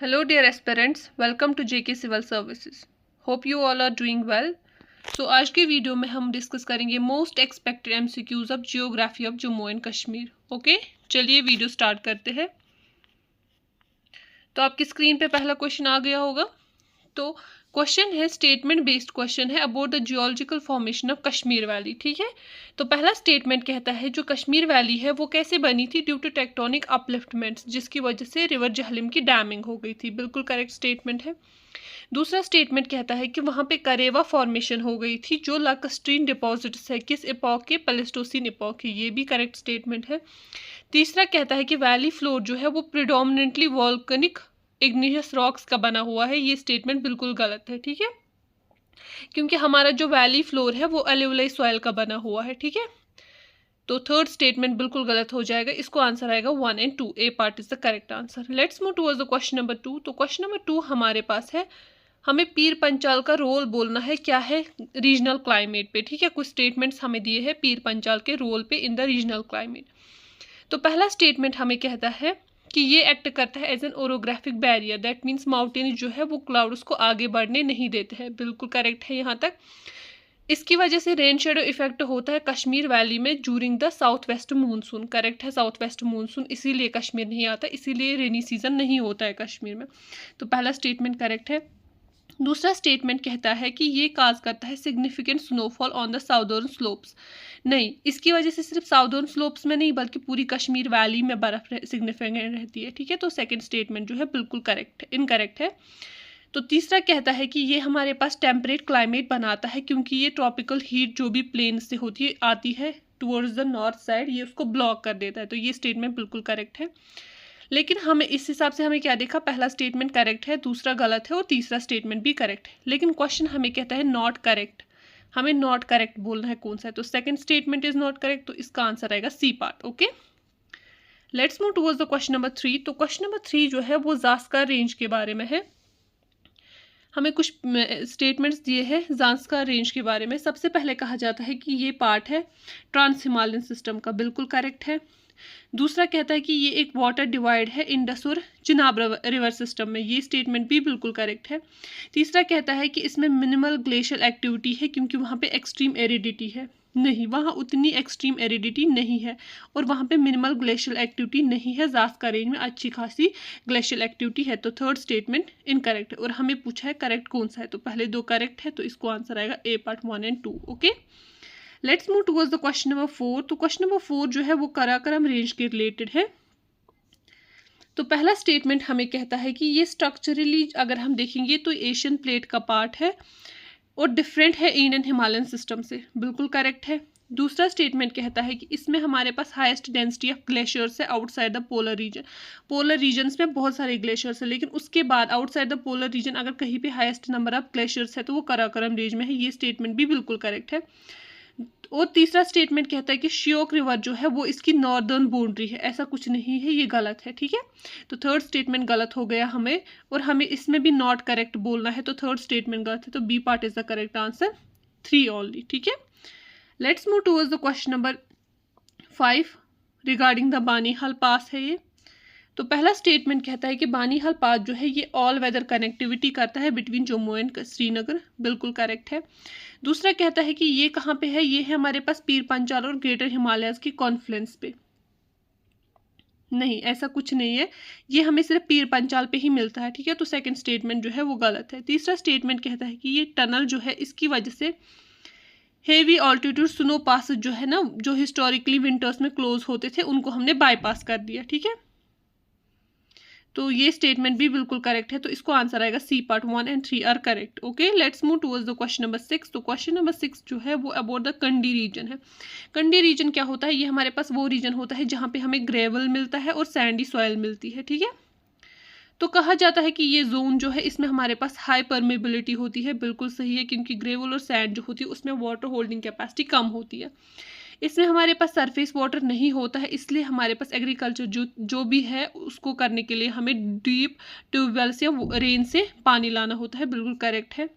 Hello dear aspirants, welcome to JK Civil Services. Hope you all are doing well. So आज के video में हम discuss करेंगे most expected MCQs of geography of Jammu and Kashmir. Okay, चलिए video start करते हैं। तो आपकी स्क्रीन पे पहला क्वेश्चन आ गया होगा। तो क्वेश्चन है, स्टेटमेंट बेस्ड क्वेश्चन है about the geological formation of Kashmir valley. ठीक है, तो पहला स्टेटमेंट कहता है जो कश्मीर वैली है वो कैसे बनी थी, ड्यू टू टेक्टोनिक अपलिफ्टमेंट्स, जिसकी वजह से रिवर झेलम की डैमिंग हो गई थी। बिल्कुल करेक्ट स्टेटमेंट है। दूसरा स्टेटमेंट कहता है कि वहाँ पे करेवा फॉर्मेशन हो गई थी जो लाकस्ट्रीन डिपॉजिट्स है, किस इपॉक के, प्लेस्टोसीन इपॉक के। ये भी करेक्ट स्टेटमेंट है। तीसरा कहता है कि वैली फ्लोर जो है वो प्रिडोमिनेंटली वॉल्केनिक इग्नियस रॉक्स का बना हुआ है। ये स्टेटमेंट बिल्कुल गलत है। ठीक है, क्योंकि हमारा जो वैली फ्लोर है वो एल्यूविलाई सॉइल का बना हुआ है। ठीक है, तो थर्ड स्टेटमेंट बिल्कुल गलत हो जाएगा। इसको आंसर आएगा 1 और 2। A part is the correct answer. Let's move towards the question number 2। तो क्वेश्चन नंबर 2 हमारे पास है, हमें पीर पंचाल का रोल बोलना है क्या है रीजनल क्लाइमेट पे। ठीक है, कुछ स्टेटमेंट्स हमें दिए हैं पीर पंचाल के रोल पे इन द रीजनल क्लाइमेट। तो पहला स्टेटमेंट हमें कहता है कि ये एक्ट करता है as an orographic barrier, that means mountain जो है वो क्लाउड्स को आगे बढ़ने नहीं देते हैं। बिल्कुल करेक्ट है यहाँ तक। इसकी वजह से रेन शेडो इफेक्ट होता है कश्मीर वैली में during the south west monsoon. Correct है, साउथ वेस्ट मूनसून, इसीलिए कश्मीर नहीं आता, इसीलिए रेनी सीजन नहीं होता है कश्मीर में। तो पहला स्टेटमेंट करेक्ट है। दूसरा स्टेटमेंट कहता है कि ये काज करता है significant snowfall on the southern slopes. नहीं, इसकी वजह से सिर्फ साउदर्न स्लोप्स में नहीं बल्कि पूरी कश्मीर वैली में बर्फ सिग्निफिकेंट रहती है। ठीक है, तो सेकंड स्टेटमेंट जो है बिल्कुल करेक्ट है, इनकरेक्ट है। तो तीसरा कहता है कि ये हमारे पास टेम्परेट क्लाइमेट बनाता है क्योंकि ये ट्रॉपिकल हीट जो भी प्लेन से होती है आती है टुवर्ड्स द नॉर्थ साइड, ये उसको ब्लॉक कर देता है। तो ये स्टेटमेंट बिल्कुल करेक्ट है। लेकिन हमें इस हिसाब से हमें क्या देखा, पहला स्टेटमेंट करेक्ट है, दूसरा गलत है और तीसरा स्टेटमेंट भी करेक्ट है। लेकिन क्वेश्चन हमें कहता है नॉट करेक्ट, हमें नॉट करेक्ट बोलना है कौन सा है। तो second statement is not correct, तो इसका आंसर आएगा C part. Okay, let's move towards the question number 3। तो क्वेश्चन नंबर 3 जो है वो ज़ास्कर रेंज के बारे में है। हमें कुछ स्टेटमेंट्स दिए हैं ज़ास्कर रेंज के बारे में। सबसे पहले कहा जाता है कि ये पार्ट है ट्रांस हिमालयन सिस्टम का। बिल्कुल करेक्ट है। दूसरा कहता है कि ये एक वाटर डिवाइड है इंडस और चिनाब रिवर सिस्टम में। ये स्टेटमेंट भी बिल्कुल करेक्ट है। तीसरा कहता है कि इसमें मिनिमल ग्लेशियल एक्टिविटी है क्योंकि वहाँ पे एक्सट्रीम एरिडिटी है। नहीं, वहाँ उतनी एक्सट्रीम एरिडिटी नहीं है और वहाँ पे मिनिमल ग्लेशियल एक्टिविटी नहीं है। ज़ास्कर रेंज में अच्छी खासी ग्लेशियल एक्टिविटी है। तो थर्ड स्टेटमेंट इनकरेक्ट है और हमें पूछा है करेक्ट कौन सा है। तो पहले दो करेक्ट है, तो इसको आंसर आएगा ए पार्ट 1 और 2। Okay, let's move towards the question number 4। तो क्वेश्चन नंबर 4 जो है वो कराकरम रेंज के रिलेटेड है। तो पहला स्टेटमेंट हमें कहता है कि ये स्ट्रक्चरली अगर हम देखेंगे तो एशियन प्लेट का पार्ट है और डिफरेंट है इंडियन हिमालयन सिस्टम से। बिल्कुल करेक्ट है। दूसरा स्टेटमेंट कहता है कि इसमें हमारे पास हाईएस्ट डेंसिटी ऑफ ग्लेशियर्स है outside the polar region. Polar regions में बहुत सारे ग्लेशियर्स है, लेकिन उसके बाद आउटसाइड द पोलर रीजन अगर कहीं पे हाईएस्ट नंबर ऑफ ग्लेशियर्स है तो वो कराकरम रेंज में है। ये स्टेटमेंट भी बिल्कुल करेक्ट है। और तीसरा स्टेटमेंट कहता है कि श्योक रिवर जो है वो इसकी नॉर्दर्न बाउंड्री है। ऐसा कुछ नहीं है, ये गलत है। ठीक है, तो थर्ड स्टेटमेंट गलत हो गया हमें, और हमें इसमें भी नॉट करेक्ट बोलना है। तो थर्ड स्टेटमेंट गलत है, तो B part is the correct answer, 3 only. ठीक है, let's move towards the question number 5 regarding the Banihal pass है ये। तो पहला स्टेटमेंट कहता है कि बानीहाल पास जो है ये ऑल वेदर कनेक्टिविटी करता है बिटवीन जम्मू एंड श्रीनगर। बिल्कुल करेक्ट है। दूसरा कहता है कि ये कहाँ पे है, ये है हमारे पास पीर पंचाल और ग्रेटर हिमालयस की कॉन्फ्लुएंस पे। नहीं, ऐसा कुछ नहीं है, ये हमें सिर्फ पीर पंचाल पे ही मिलता है। ठीक है, तो सेकंड स्टेटमेंट जो है वो गलत है। तीसरा स्टेटमेंट कहता है कि ये टनल जो है इसकी वजह से हेवी ऑल्टीट्यूड स्नो पास जो है ना, जो हिस्टोरिकली विंटर्स में क्लोज होते थे उनको हमने बाईपास कर दिया। ठीक है, तो ये स्टेटमेंट भी बिल्कुल करेक्ट है, तो इसको आंसर आएगा सी पार्ट 1 और 3 are correct. Okay, let's move towards the question number 6। तो क्वेश्चन नंबर 6 जो है वो अबाउट द कंडी रीजन है। कंडी रीजन क्या होता है, ये हमारे पास वो रीजन होता है जहाँ पे हमें ग्रेवल मिलता है और सैंडी सॉइल मिलती है। ठीक है, तो कहा जाता है कि ये जोन जो है इसमें हमारे पास हाई परमेबिलिटी होती है। बिल्कुल सही है, क्योंकि ग्रेवल और सैंड जो होती है उसमें वाटर होल्डिंग कैपेसिटी कम होती है। इसमें हमारे पास सरफेस वाटर नहीं होता है, इसलिए हमारे पास एग्रीकल्चर जो भी है उसको करने के लिए हमें डीप ट्यूबवेल से या रेन से पानी लाना होता है। बिल्कुल करेक्ट है।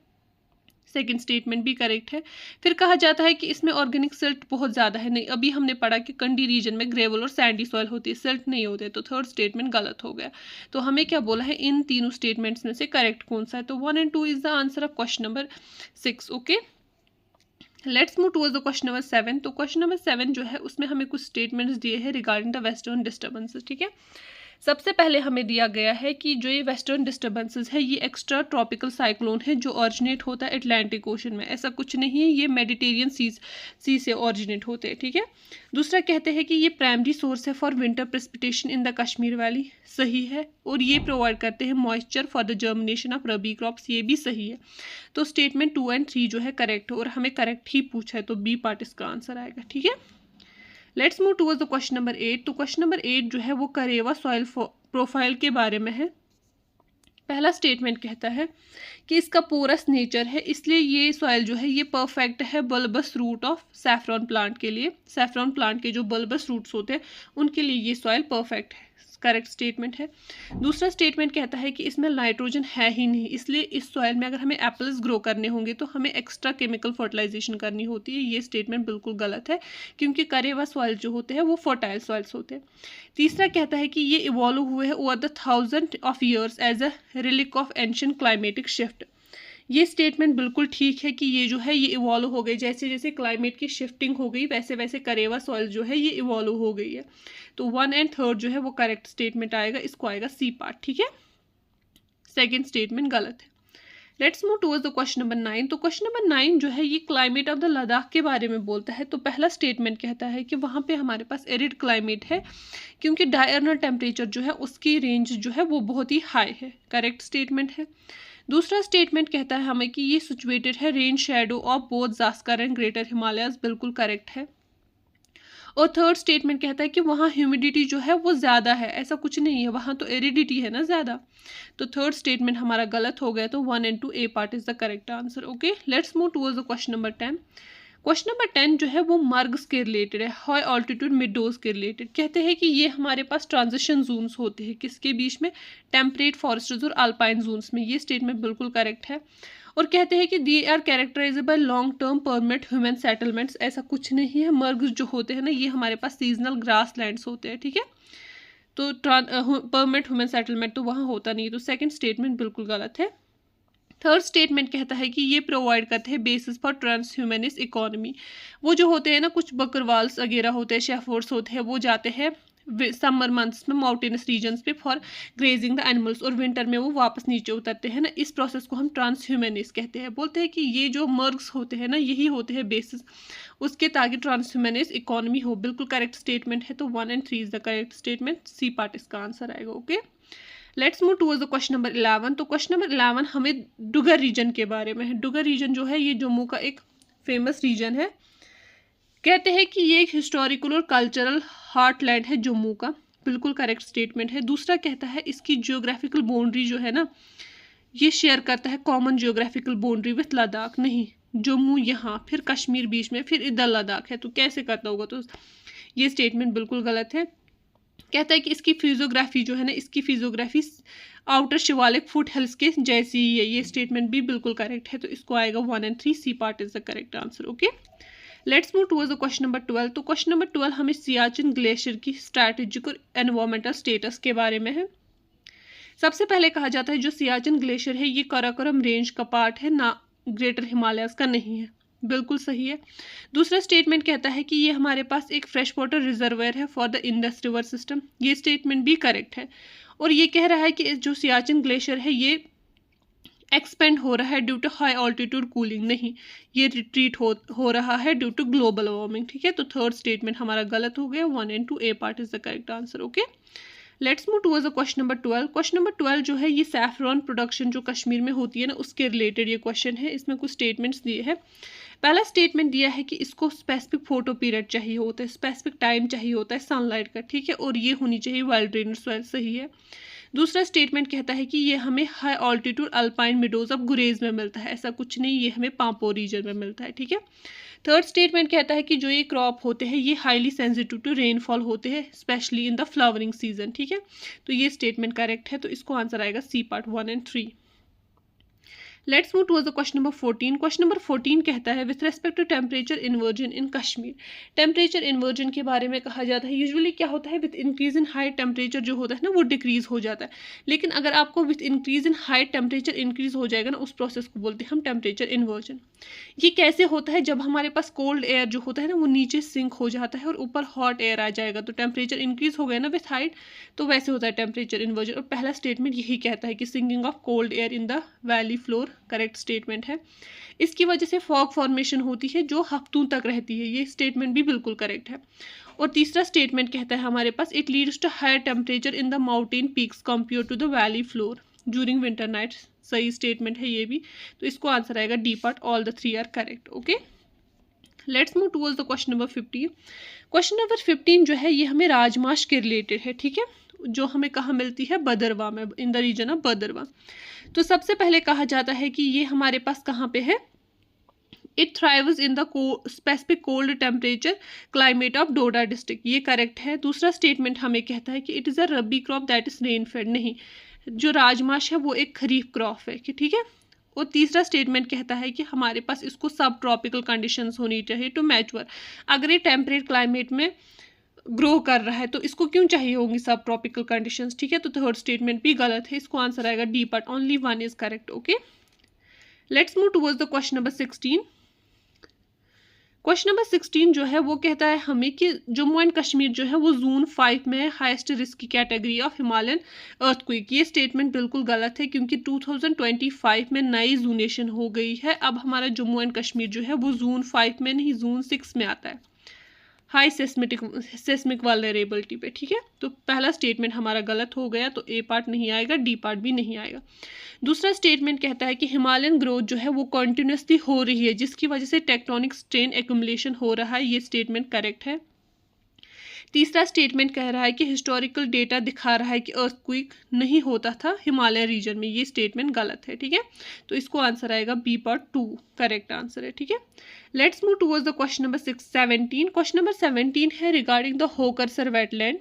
सेकंड स्टेटमेंट भी करेक्ट है। फिर कहा जाता है कि इसमें ऑर्गेनिक सिल्ट बहुत ज़्यादा है, नहीं, अभी हमने पढ़ा कि कंडी रीजन में ग्रेवल और सैंडी सॉइल होती है, सिल्ट नहीं होते, तो थर्ड स्टेटमेंट गलत हो गया। तो हमें क्या बोला है, इन तीनों स्टेटमेंट्स में से करेक्ट कौन सा है, तो 1 and 2 is the answer of question number 6। Okay, let's move towards the question number 7। तो क्वेश्चन नंबर 7 जो है उसमें हमें कुछ स्टेटमेंट्स दिए हैं रिगार्डिंग द वेस्टर्न डिस्टर्बेंसेस। ठीक है, सबसे पहले हमें दिया गया है कि जो ये वेस्टर्न डिस्टर्बेंसेस है ये एक्स्ट्रा ट्रॉपिकल साइक्लोन है जो ऑरिजिनेट होता है अटलांटिक ओशन में, ऐसा कुछ नहीं है, ये मेडिटेरियन सी से ऑरिजिनेट होते हैं। ठीक है, दूसरा कहते हैं कि ये प्राइमरी सोर्स है for winter precipitation in the Kashmir valley, सही है, और ये प्रोवाइड करते हैं moisture for the germination of rabi crops, ये भी सही है। तो स्टेटमेंट 2 and 3 जो है करेक्ट है, और हमें करेक्ट ही पूछा है, तो बी पार्ट इसका आंसर आएगा। ठीक है, let's move towards the question number 8। तो क्वेश्चन नंबर 8 जो है वो करेवा सॉइल प्रोफाइल के बारे में है। पहला स्टेटमेंट कहता है कि इसका पोरस नेचर है, इसलिए ये सॉइल जो है ये परफेक्ट है bulbous root of saffron plant के लिए, सैफरॉन प्लांट के जो बल्बस रूट्स होते हैं उनके लिए ये सॉइल परफेक्ट है, करेक्ट स्टेटमेंट है। दूसरा स्टेटमेंट कहता है कि इसमें नाइट्रोजन है ही नहीं, इसलिए इस सॉइल में अगर हमें एप्पल्स ग्रो करने होंगे तो हमें एक्स्ट्रा केमिकल फर्टिलाइजेशन करनी होती है, ये स्टेटमेंट बिल्कुल गलत है, क्योंकि करेवा सॉइल जो होते हैं वो फर्टाइल सॉइल्स होते हैं। तीसरा कहता है कि ये इवॉल्व हुए हैं over the 1000 of years as a relic of ancient climatic shift, ये स्टेटमेंट बिल्कुल ठीक है कि ये जो है ये इवॉल्व हो गई, जैसे जैसे क्लाइमेट की शिफ्टिंग हो गई वैसे वैसे करेवा सॉइल जो है ये इवॉल्व हो गई है। तो 1 and 3 जो है वो करेक्ट स्टेटमेंट आएगा, इसको आएगा सी पार्ट। ठीक है, सेकंड स्टेटमेंट गलत है। Let's move towards the question number 9। तो क्वेश्चन नंबर 9 जो है ये क्लाइमेट ऑफ द लद्दाख के बारे में बोलता है। तो पहला स्टेटमेंट कहता है कि वहाँ पे हमारे पास एरिड क्लाइमेट है, क्योंकि डायर्नल टेम्परेचर जो है उसकी रेंज जो है वो बहुत ही हाई है, करेक्ट स्टेटमेंट है। दूसरा स्टेटमेंट कहता है हमें कि ये सिचुएटेड है rain shadow of both Zanskar and greater Himalayas, बिल्कुल करेक्ट है। और थर्ड स्टेटमेंट कहता है कि वहाँ ह्यूमिडिटी जो है वो ज़्यादा है, ऐसा कुछ नहीं है, वहाँ तो एरिडिटी है ना ज़्यादा, तो थर्ड स्टेटमेंट हमारा गलत हो गया, तो 1 and 2 A part is the correct answer. Okay, let's move towards the question number 10। Question number 10 जो है वो मर्ग्स के रिलेटेड है, हाई ऑल्टीट्यूड मिडोज के रिलेटेड। कहते हैं कि ये हमारे पास ट्रांजिशन जोन्स होते हैं, किसके बीच में, टेम्परेट फॉरेस्ट्स और अल्पाइन जोन्स में, ये स्टेटमेंट बिल्कुल करेक्ट है। और कहते हैं कि they are characterized by long term permanent human settlements, ऐसा कुछ नहीं है, मर्ग्स जो होते हैं ना ये हमारे पास सीजनल ग्रास लैंड्स होते हैं। ठीक है, तो परमानेंट ह्यूमन सेटलमेंट तो वहाँ होता नहीं है, तो सेकंड स्टेटमेंट बिल्कुल गलत है। थर्ड स्टेटमेंट कहता है कि ये प्रोवाइड करते हैं बेसिस फॉर ट्रांसह्यूमनिस्ट इकोनॉमी, वो जो होते हैं ना कुछ बकरवाल्स वगैरह होते हैं, शेफर्ड्स होते हैं, वो जाते हैं समर मंथ्स में माउंटेनस रीजन्स पे फॉर ग्रेजिंग द एनिमल्स, और विंटर में वो वापस नीचे उतरते हैं ना, इस प्रोसेस को हम ट्रांसह्यूमनिस्ट कहते हैं। बोलते हैं कि ये जो मर्ग्स होते हैं ना यही होते हैं बेसिस उसके, ताकि ट्रांसह्यूमनिस्ट इकोनॉमी हो, बिल्कुल करेक्ट स्टेटमेंट है, तो 1 and 3 is the correct statement, C part इसका आंसर आएगा। Okay, let's move towards the question number 11। तो क्वेश्चन नंबर 11 हमें डुगर रीजन के बारे में है। डुगर रीजन जो है ये जम्मू का एक फेमस रीजन है, कहते हैं कि ये एक हिस्टोरिकल और कल्चरल हार्टलैंड है जम्मू का, बिल्कुल करेक्ट स्टेटमेंट है। दूसरा कहता है इसकी जियोग्राफिकल बाउंड्री जो है ना ये शेयर करता है common geographical boundary with Ladakh, नहीं, जम्मू यहाँ फिर कश्मीर बीच में फिर इधर लद्दाख है, तो कैसे करता होगा, तो ये स्टेटमेंट बिल्कुल गलत है। कहता है कि इसकी फिजियोग्राफी जो है ना इसकी physiography outer Shivalik foot hills के जैसी ही है, ये स्टेटमेंट भी बिल्कुल करेक्ट है, तो इसको आएगा 1 and 3, C part is the correct answer. Okay, let's move towards the question number 12। तो क्वेश्चन नंबर 12 हमें सियाचिन ग्लेशियर की स्ट्रैटेजिक और एनवायरमेंटल स्टेटस के बारे में है। सबसे पहले कहा जाता है जो सियाचिन ग्लेशियर है ये काराकोरम रेंज का पार्ट है, ना ग्रेटर हिमालयाज का नहीं है, बिल्कुल सही है। दूसरा स्टेटमेंट कहता है कि ये हमारे पास एक फ्रेश वाटर रिजर्वायर है for the Indus river system, ये स्टेटमेंट भी करेक्ट है। और ये कह रहा है कि जो सियाचिन ग्लेशियर है ये एक्सपेंड हो रहा है due to high altitude cooling, नहीं, ये रिट्रीट हो रहा है ड्यू टू ग्लोबल वार्मिंग। ठीक है, तो थर्ड स्टेटमेंट हमारा गलत हो गया, 1 and 2 A part is the correct answer. Okay, let's move towards the question number 12। Question number 12 जो है ये सैफरॉन प्रोडक्शन जो कश्मीर में होती है ना उसके रिलेटेड ये क्वेश्चन है, इसमें कुछ स्टेटमेंट्स दिए हैं। पहला स्टेटमेंट दिया है कि इसको स्पेसिफिक फोटो पीरियड चाहिए होता है, स्पेसिफिक टाइम चाहिए होता है सनलाइट का, ठीक है, और ये होनी चाहिए वेल ड्रेन्ड सॉइल, सही है। दूसरा स्टेटमेंट कहता है कि ये हमें high altitude alpine meadows of गुरेज में मिलता है, ऐसा कुछ नहीं, ये हमें पाम्पो रीजन में मिलता है। ठीक है, थर्ड स्टेटमेंट कहता है कि जो ये क्रॉप होते हैं ये हाईली सेंसिटिव टू रेनफॉल होते हैं specially in the flowering season. ठीक है, तो ये स्टेटमेंट करेक्ट है, तो इसको आंसर आएगा C part 1 and 3। Let's move towards the question number 14। Question number 14 कहता है with respect to temperature inversion in Kashmir. Temperature inversion के बारे में कहा जाता है यूजुअली क्या होता है, with increase in height temperature जो होता है ना वो डिक्रीज हो जाता है, लेकिन अगर आपको with increase in height temperature increase हो जाएगा ना उस प्रोसेस को बोलते हैं हम टेम्परेचर इन्वर्जन। ये कैसे होता है, जब हमारे पास कोल्ड एयर जो होता है ना वो नीचे सिंक हो जाता है और ऊपर हॉट एयर आ जाएगा, तो टेम्परेचर इंक्रीज हो गया ना विथ हाइट, तो वैसे होता है टेम्परेचर इन्वर्जन। और पहला स्टेटमेंट यही कहता है कि sinking of cold air in the valley floor correct statement है। इसकी वजह से फॉग फॉर्मेशन होती है जो हफ्तों तक रहती है, ये स्टेटमेंट भी बिल्कुल करेक्ट है। और तीसरा स्टेटमेंट कहता है हमारे पास it leads to higher temperature in the mountain peaks compare to the valley floor during winter nights, सही स्टेटमेंट है ये भी। तो इसको आंसर आएगा D part, all the three are correct. Okay, let's move towards the question number 15। Question number 15 जो है ये हमें राजमाश के रिलेटेड है, ठीक है, जो हमें कहाँ मिलती है, भदरवा में, in the region of Bhadarwa. तो सबसे पहले कहा जाता है कि ये हमारे पास कहाँ पे है, it thrives in the specific cold temperature climate of Doda district, ये करेक्ट है। दूसरा स्टेटमेंट हमें कहता है कि it is a rabi crop that is rain fade, नहीं, जो राजमाश है वो एक खरीफ क्रॉप है, ठीक है। और तीसरा स्टेटमेंट कहता है कि हमारे पास इसको सब ट्रॉपिकल कंडीशंस होनी चाहिए टू मैच्योर, अगर ये टेम्परेट क्लाइमेट में ग्रो कर रहा है तो इसको क्यों चाहिए होंगी सब ट्रॉपिकल कंडीशंस, ठीक है। तो थर्ड स्टेटमेंट भी गलत है, इसको आंसर आएगा D part, only one is correct. Okay, let's move towards the question number 16। Question number 16 जो है वो कहता है हमें कि जम्मू एंड कश्मीर जो है वो जोन 5 में है, हाईएस्ट रिस्क की कैटेगरी ऑफ हिमालयन अर्थक्वेक। ये स्टेटमेंट बिल्कुल गलत है क्योंकि 2025 में नई जोनेशन हो गई है, अब हमारा जम्मू एंड कश्मीर जो है वो जोन 5 में नहीं जोन 6 में आता है, हाई सेस्मिक वालनरेबिलिटी पे, ठीक है। तो पहला स्टेटमेंट हमारा गलत हो गया, तो ए पार्ट नहीं आएगा, डी पार्ट भी नहीं आएगा। दूसरा स्टेटमेंट कहता है कि हिमालयन ग्रोथ जो है वो कॉन्टिन्यूसली हो रही है जिसकी वजह से टेक्टोनिक स्ट्रेन एक्यूमुलेशन हो रहा है, ये स्टेटमेंट करेक्ट है। तीसरा स्टेटमेंट कह रहा है कि हिस्टोरिकल डेटा दिखा रहा है कि अर्थक्वेक नहीं होता था हिमालय रीजन में, ये स्टेटमेंट गलत है, ठीक है। तो इसको आंसर आएगा बी पार्ट 2 करेक्ट आंसर है, ठीक है। Let's move towards the question number 17। Question number 17 है रिगार्डिंग द होकरसर वेटलैंड।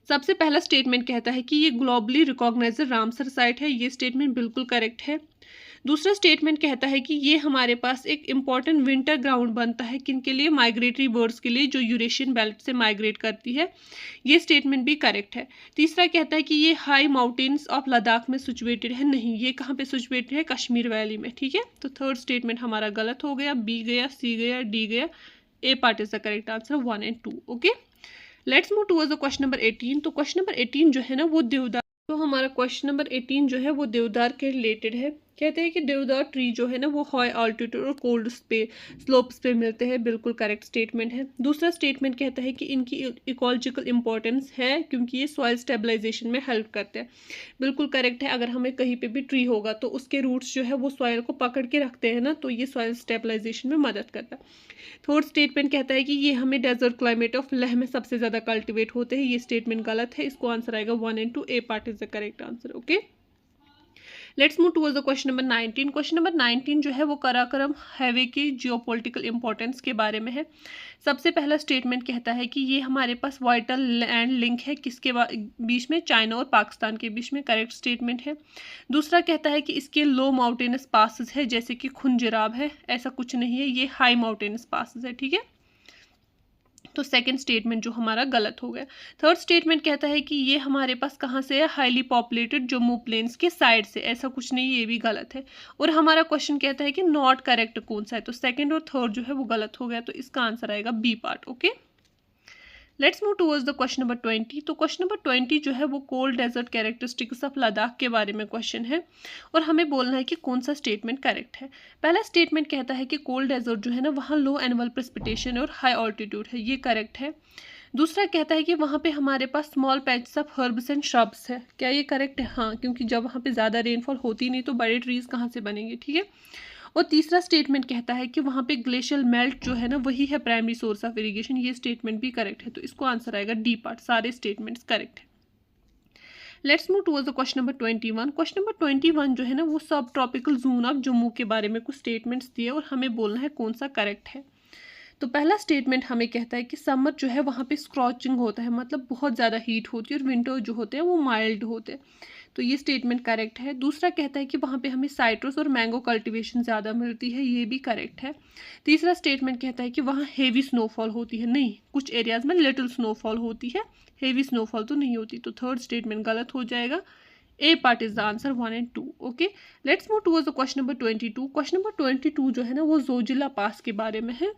सबसे पहला स्टेटमेंट कहता है कि ये ग्लोबली रिकॉग्नाइज्ड रामसर साइट है, ये स्टेटमेंट बिल्कुल करेक्ट है। दूसरा स्टेटमेंट कहता है कि ये हमारे पास एक इम्पॉर्टेंट विंटर ग्राउंड बनता है किनके लिए, माइग्रेटरी बर्ड्स के लिए जो यूरेशियन बेल्ट से माइग्रेट करती है, ये स्टेटमेंट भी करेक्ट है। तीसरा कहता है कि ये हाई माउंटेन्स ऑफ लद्दाख में सिचुएटेड है, नहीं, ये कहाँ पे सिचुएटेड है, कश्मीर वैली में, ठीक है। तो थर्ड स्टेटमेंट हमारा गलत हो गया, बी गया, सी गया, डी गया, A part is the correct answer 1 and 2। Okay, let's move towards the question number 18। तो क्वेश्चन नंबर 18 जो है ना वो देवदार, तो हमारा क्वेश्चन नंबर 18 जो है वो देवदार के रिलेटेड है। कहते हैं कि देवदार ट्री जो है ना वो हाई ऑल्टीट्यूड और कोल्ड स्लोप्स पे मिलते हैं, बिल्कुल करेक्ट स्टेटमेंट है। दूसरा स्टेटमेंट कहता है कि इनकी इकोलॉजिकल इंपॉर्टेंस है क्योंकि ये सॉइल स्टेबलाइजेशन में हेल्प करते हैं, बिल्कुल करेक्ट है। अगर हमें कहीं पे भी ट्री होगा तो उसके रूट्स जो है वो सॉइल को पकड़ के रखते हैं ना, तो ये सॉइल स्टेबलाइजेशन में मदद करता है। थर्ड स्टेटमेंट कहता है कि ये हमें डेजर्ट क्लाइमेट ऑफ लेह में सबसे ज़्यादा कल्टिवेट होते हैं, ये स्टेटमेंट गलत है, इसको आंसर आएगा 1 and 2, A part is the correct answer. Okay, let's move towards the question number 19। Question number 19 जो है वो कराकोरम हाईवे की जियोपॉलिटिकल इंपॉर्टेंस के बारे में है। सबसे पहला स्टेटमेंट कहता है कि ये हमारे पास वाइटल लैंड लिंक है किसके बीच में, चाइना और पाकिस्तान के बीच में, करेक्ट स्टेटमेंट है। दूसरा कहता है कि इसके लो माउंटेनस पासेस है जैसे कि खुंजराब है, ऐसा कुछ नहीं है, ये हाई माउंटेनस पासेस है, ठीक है। तो सेकंड स्टेटमेंट जो हमारा गलत हो गया। थर्ड स्टेटमेंट कहता है कि ये हमारे पास कहाँ से है, हाईली पॉपुलेटेड जम्मू प्लेन्स के साइड से, ऐसा कुछ नहीं, ये भी गलत है। और हमारा क्वेश्चन कहता है कि नॉट करेक्ट कौन सा है, तो सेकंड और थर्ड जो है वो गलत हो गया, तो इसका आंसर आएगा B part. Okay, let's move towards the question number 20। तो क्वेश्चन नंबर 20 जो है वो cold desert characteristics of Ladakh के बारे में क्वेश्चन है और हमें बोलना है कि कौन सा स्टेटमेंट करेक्ट है। पहला स्टेटमेंट कहता है कि कोल्ड डेजर्ट जो है ना वहाँ लो एनुअल प्रेसिपिटेशन और हाई ऑल्टीट्यूड है, ये करेक्ट है। दूसरा कहता है कि वहाँ पे हमारे पास small patches of herbs and shrubs है, क्या ये करेक्ट है, हाँ, क्योंकि जब वहाँ पे ज़्यादा रेनफॉल होती नहीं तो बड़े ट्रीज कहाँ से बनेंगे, ठीक है। और तीसरा स्टेटमेंट कहता है कि वहाँ पे ग्लेशियल मेल्ट जो है ना वही है प्राइमरी सोर्स ऑफ इरिगेशन, ये स्टेटमेंट भी करेक्ट है, तो इसको आंसर आएगा डी पार्ट, सारे स्टेटमेंट्स करेक्ट है। Let's move towards the question number 21। Question number 21 जो है ना वो सब ट्रॉपिकल जोन ऑफ जम्मू के बारे में कुछ स्टेटमेंट्स दिए और हमें बोलना है कौन सा करेक्ट है। तो पहला स्टेटमेंट हमें कहता है कि समर जो है वहाँ पे स्क्रॉचिंग होता है, मतलब बहुत ज़्यादा हीट होती है, और विंटर जो होते हैं वो माइल्ड होते हैं। तो ये स्टेटमेंट करेक्ट है। दूसरा कहता है कि वहाँ पे हमें साइट्रस और मैंगो कल्टीवेशन ज़्यादा मिलती है, ये भी करेक्ट है। तीसरा स्टेटमेंट कहता है कि वहाँ हेवी स्नोफॉल होती है, नहीं, कुछ एरियाज़ में लिटिल स्नोफॉल होती है, हेवी स्नोफॉल तो नहीं होती। तो थर्ड स्टेटमेंट गलत हो जाएगा। A part is the answer 1 and 2। Okay, let's move towards the question number 22। Question number 22 जो है ना वो जोजिला पास के बारे में है।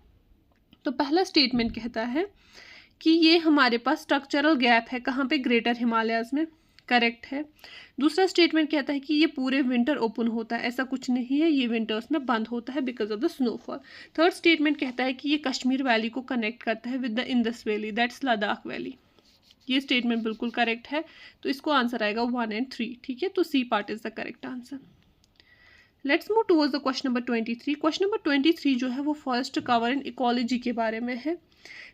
तो पहला स्टेटमेंट कहता है कि ये हमारे पास स्ट्रक्चरल गैप है, कहाँ पे, ग्रेटर हिमालयाज में, करेक्ट है। दूसरा स्टेटमेंट कहता है कि ये पूरे विंटर ओपन होता है, ऐसा कुछ नहीं है, ये विंटर्स में बंद होता है because of the snowfall. Third statement कहता है कि ये कश्मीर वैली को कनेक्ट करता है with the Indus valley, that's Ladakh valley. ये स्टेटमेंट बिल्कुल करेक्ट है, तो इसको आंसर आएगा 1 and 3, ठीक है। तो C part is the correct answer. Let's move towards the question number 23। Question number 23 जो है वो फॉरेस्ट कवर एंड इकोलॉजी के बारे में है।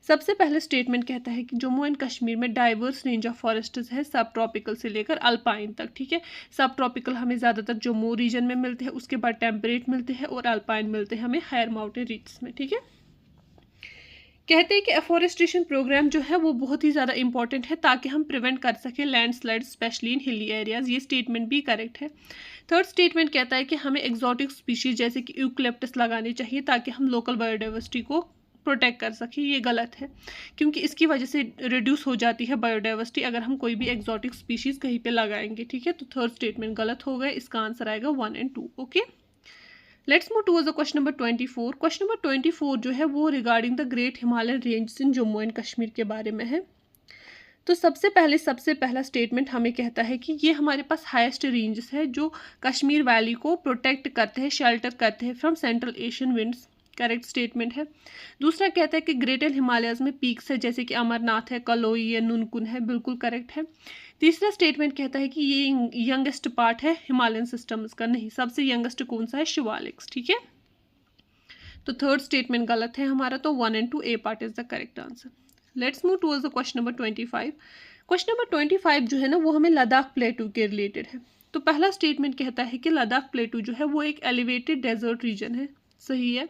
सबसे पहले स्टेटमेंट कहता है कि जम्मू एंड कश्मीर में डाइवर्स रेंज ऑफ फॉरेस्ट्स है, सब ट्रॉपिकल से लेकर अल्पाइन तक, ठीक है। सब ट्रॉपिकल हमें ज़्यादातर जम्मू रीजन में मिलते हैं, उसके बाद टेम्परेट मिलते हैं, और अल्पाइन मिलते हैं हमें हायर माउंटेन रीजस में, ठीक है। कहते हैं कि एफॉरेस्टेशन प्रोग्राम जो है वो बहुत ही ज़्यादा इंपॉर्टेंट है ताकि हम प्रिवेंट कर सकें landslide specially in hilly areas, ये स्टेटमेंट भी करेक्ट है। थर्ड स्टेटमेंट कहता है कि हमें एक्जॉटिक स्पीशीज जैसे कि यूकलिप्टस लगाने चाहिए ताकि हम लोकल बायोडाइवर्सिटी को प्रोटेक्ट कर सकें, ये गलत है क्योंकि इसकी वजह से रिड्यूस हो जाती है बायोडाइवर्सिटी अगर हम कोई भी एक्जॉटिक स्पीशीज़ कहीं पे लगाएंगे, ठीक है। तो थर्ड स्टेटमेंट गलत हो गया, इसका आंसर आएगा 1 and 2। Okay, let's move towards the question number 24। Question number 24 जो है वो regarding the great Himalayan range in Jammu and Kashmir के बारे में है। तो सबसे पहला स्टेटमेंट हमें कहता है कि ये हमारे पास हाईएस्ट रेंजेस है जो कश्मीर वैली को प्रोटेक्ट करते हैं, शेल्टर करते हैं from central Asian winds, correct statement है। दूसरा कहता है कि ग्रेटर हिमालयाज में पीक्स है जैसे कि अमरनाथ है, कलोई है, नुनकुन है, बिल्कुल करेक्ट है। तीसरा स्टेटमेंट कहता है कि ये यंगेस्ट पार्ट है हिमालयन सिस्टम्स का, नहीं, सबसे यंगेस्ट कौन सा है, शिवालिक्स, ठीक है। तो थर्ड स्टेटमेंट गलत है हमारा, तो 1 and 2 A part is the correct answer. Let's move towards the question number 25। Question number 25 जो है ना वो हमें लद्दाख प्लेटू के रिलेटेड है। तो पहला स्टेटमेंट कहता है कि लद्दाख प्लेटू जो है वो एक एलिवेटेड डेजर्ट रीजन है, सही है।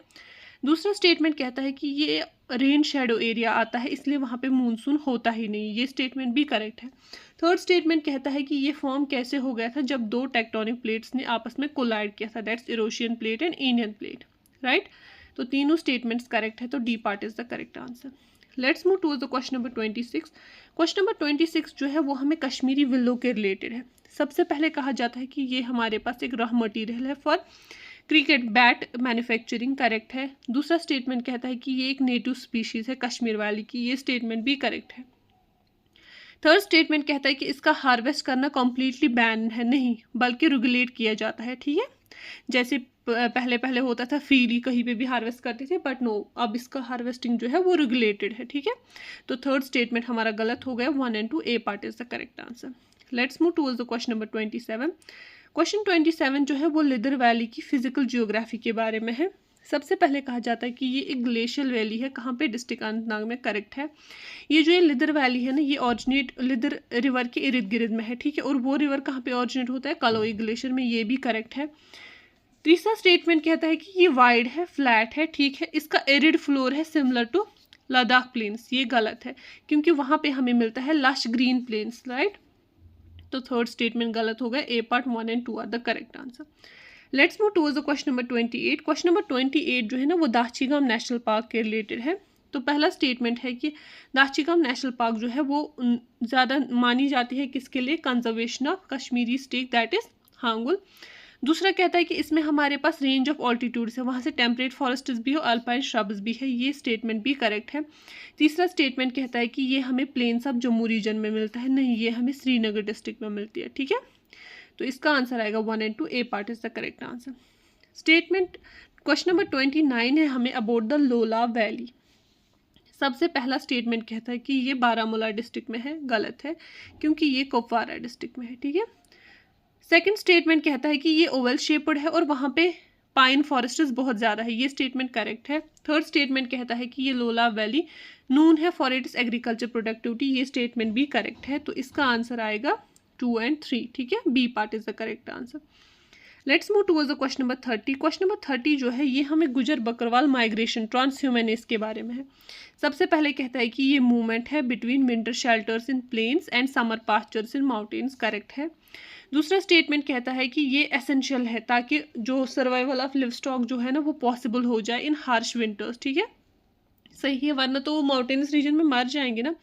दूसरा स्टेटमेंट कहता है कि ये रेन शेडो एरिया आता है इसलिए वहाँ पे मानसून होता ही नहीं, ये स्टेटमेंट भी करेक्ट है। थर्ड स्टेटमेंट कहता है कि ये फॉर्म कैसे हो गया था, जब दो टेक्टोनिक प्लेट्स ने आपस में कोलाइड किया था, that's Eurasian plate and Indian plate, right. तो तीनों स्टेटमेंट्स करेक्ट है, तो D part is the correct answer. Let's move towards the question number 26। Question number 26 जो है वो हमें कश्मीरी विलो के रिलेटेड है। सबसे पहले कहा जाता है कि ये हमारे पास एक रॉ मटेरियल है for cricket bat manufacturing, correct है। दूसरा स्टेटमेंट कहता है कि ये एक नेटिव स्पीशीज है कश्मीर वैली की, ये स्टेटमेंट भी करेक्ट है। थर्ड स्टेटमेंट कहता है कि इसका हार्वेस्ट करना कम्प्लीटली बैन है, नहीं बल्कि रेगुलेट किया जाता है, ठीक है। जैसे पहले होता था फ्रीली कहीं पे भी हार्वेस्ट करते थे, बट नो, अब इसका हार्वेस्टिंग जो है वो रेगुलेटेड है, ठीक है। तो थर्ड स्टेटमेंट हमारा गलत हो गया, 1 and 2 A part is the correct answer. Let's move towards the question number 27। Question 27 जो है वो लिदर वैली की फिजिकल जियोग्राफी के बारे में है। सबसे पहले कहा जाता है कि ये एक ग्लेशियल वैली है, कहाँ पे, डिस्ट्रिक्ट अनंतनाग में, करेक्ट है। ये जो ये लिदर वैली है ना ये ऑरिजिनेट लिदर रिवर के इर्द गिर्द में है, ठीक है। और वो रिवर कहाँ पे ऑरिजिनेट होता है, कलोई ग्लेशियर में, ये भी करेक्ट है। तीसरा स्टेटमेंट कहता है कि ये वाइड है, फ्लैट है, ठीक है। इसका एरिड फ्लोर है सिमिलर टू लद्दाख प्लेन्स, ये गलत है क्योंकि वहाँ पे हमें मिलता है लश ग्रीन प्लेन्स, राइट। तो थर्ड स्टेटमेंट गलत हो गया, A part 1 and 2 are the correct answer. Let's move towards the question number 28। Question number 28 जो है ना वो दाछीगाम नेशनल पार्क के रिलेटेड है। तो पहला स्टेटमेंट है कि दाछीगाम नेशनल पार्क जो है वो ज़्यादा मानी जाती है किसके लिए, conservation of Kashmiri stag, that is hangul. दूसरा कहता है कि इसमें हमारे पास रेंज ऑफ ऑल्टीट्यूड्स है, वहाँ से टेम्परेट फॉरेस्ट्स भी और अल्पाइन श्रब्स भी है, ये स्टेटमेंट भी करेक्ट है। तीसरा स्टेटमेंट कहता है कि ये हमें प्लेन्स ऑफ जम्मू रीजन में मिलता है, नहीं, ये हमें श्रीनगर डिस्ट्रिक्ट में मिलती है, ठीक है। तो इसका आंसर आएगा 1 and 2 A part is the correct answer. Statement question number 29 है हमें अबाउट द लोला वैली। सबसे पहला स्टेटमेंट कहता है कि ये बारामूला डिस्ट्रिक्ट में है, गलत है क्योंकि ये कुपवारा डिस्ट्रिक्ट में है, ठीक है। सेकंड स्टेटमेंट कहता है कि ये ओवल शेप्ड है और वहाँ पे पाइन फॉरेस्ट्स बहुत ज़्यादा है, ये स्टेटमेंट करेक्ट है। थर्ड स्टेटमेंट कहता है कि ये लोला वैली नून है फॉर इट्स एग्रीकल्चर प्रोडक्टिविटी, ये स्टेटमेंट भी करेक्ट है। तो इसका आंसर आएगा 2 and 3, ठीक है, B part is the correct answer. Let's move towards the question number 30। Question number 30 जो है ये हमें गुजर बकरवाल माइग्रेशन ट्रांसह्यूमनिस्ट के बारे में है। सबसे पहले कहता है कि ये मूवमेंट है between winter shelters in plains and summer pastures in mountains, correct है। दूसरा स्टेटमेंट कहता है कि ये एसेंशियल है ताकि जो सर्वाइवल ऑफ लिव स्टॉक जो है ना वो पॉसिबल हो जाए इन हार्श विंटर्स, ठीक है, सही है, वरना तो वो माउंटेनस रीजन में मर जाएंगे ना।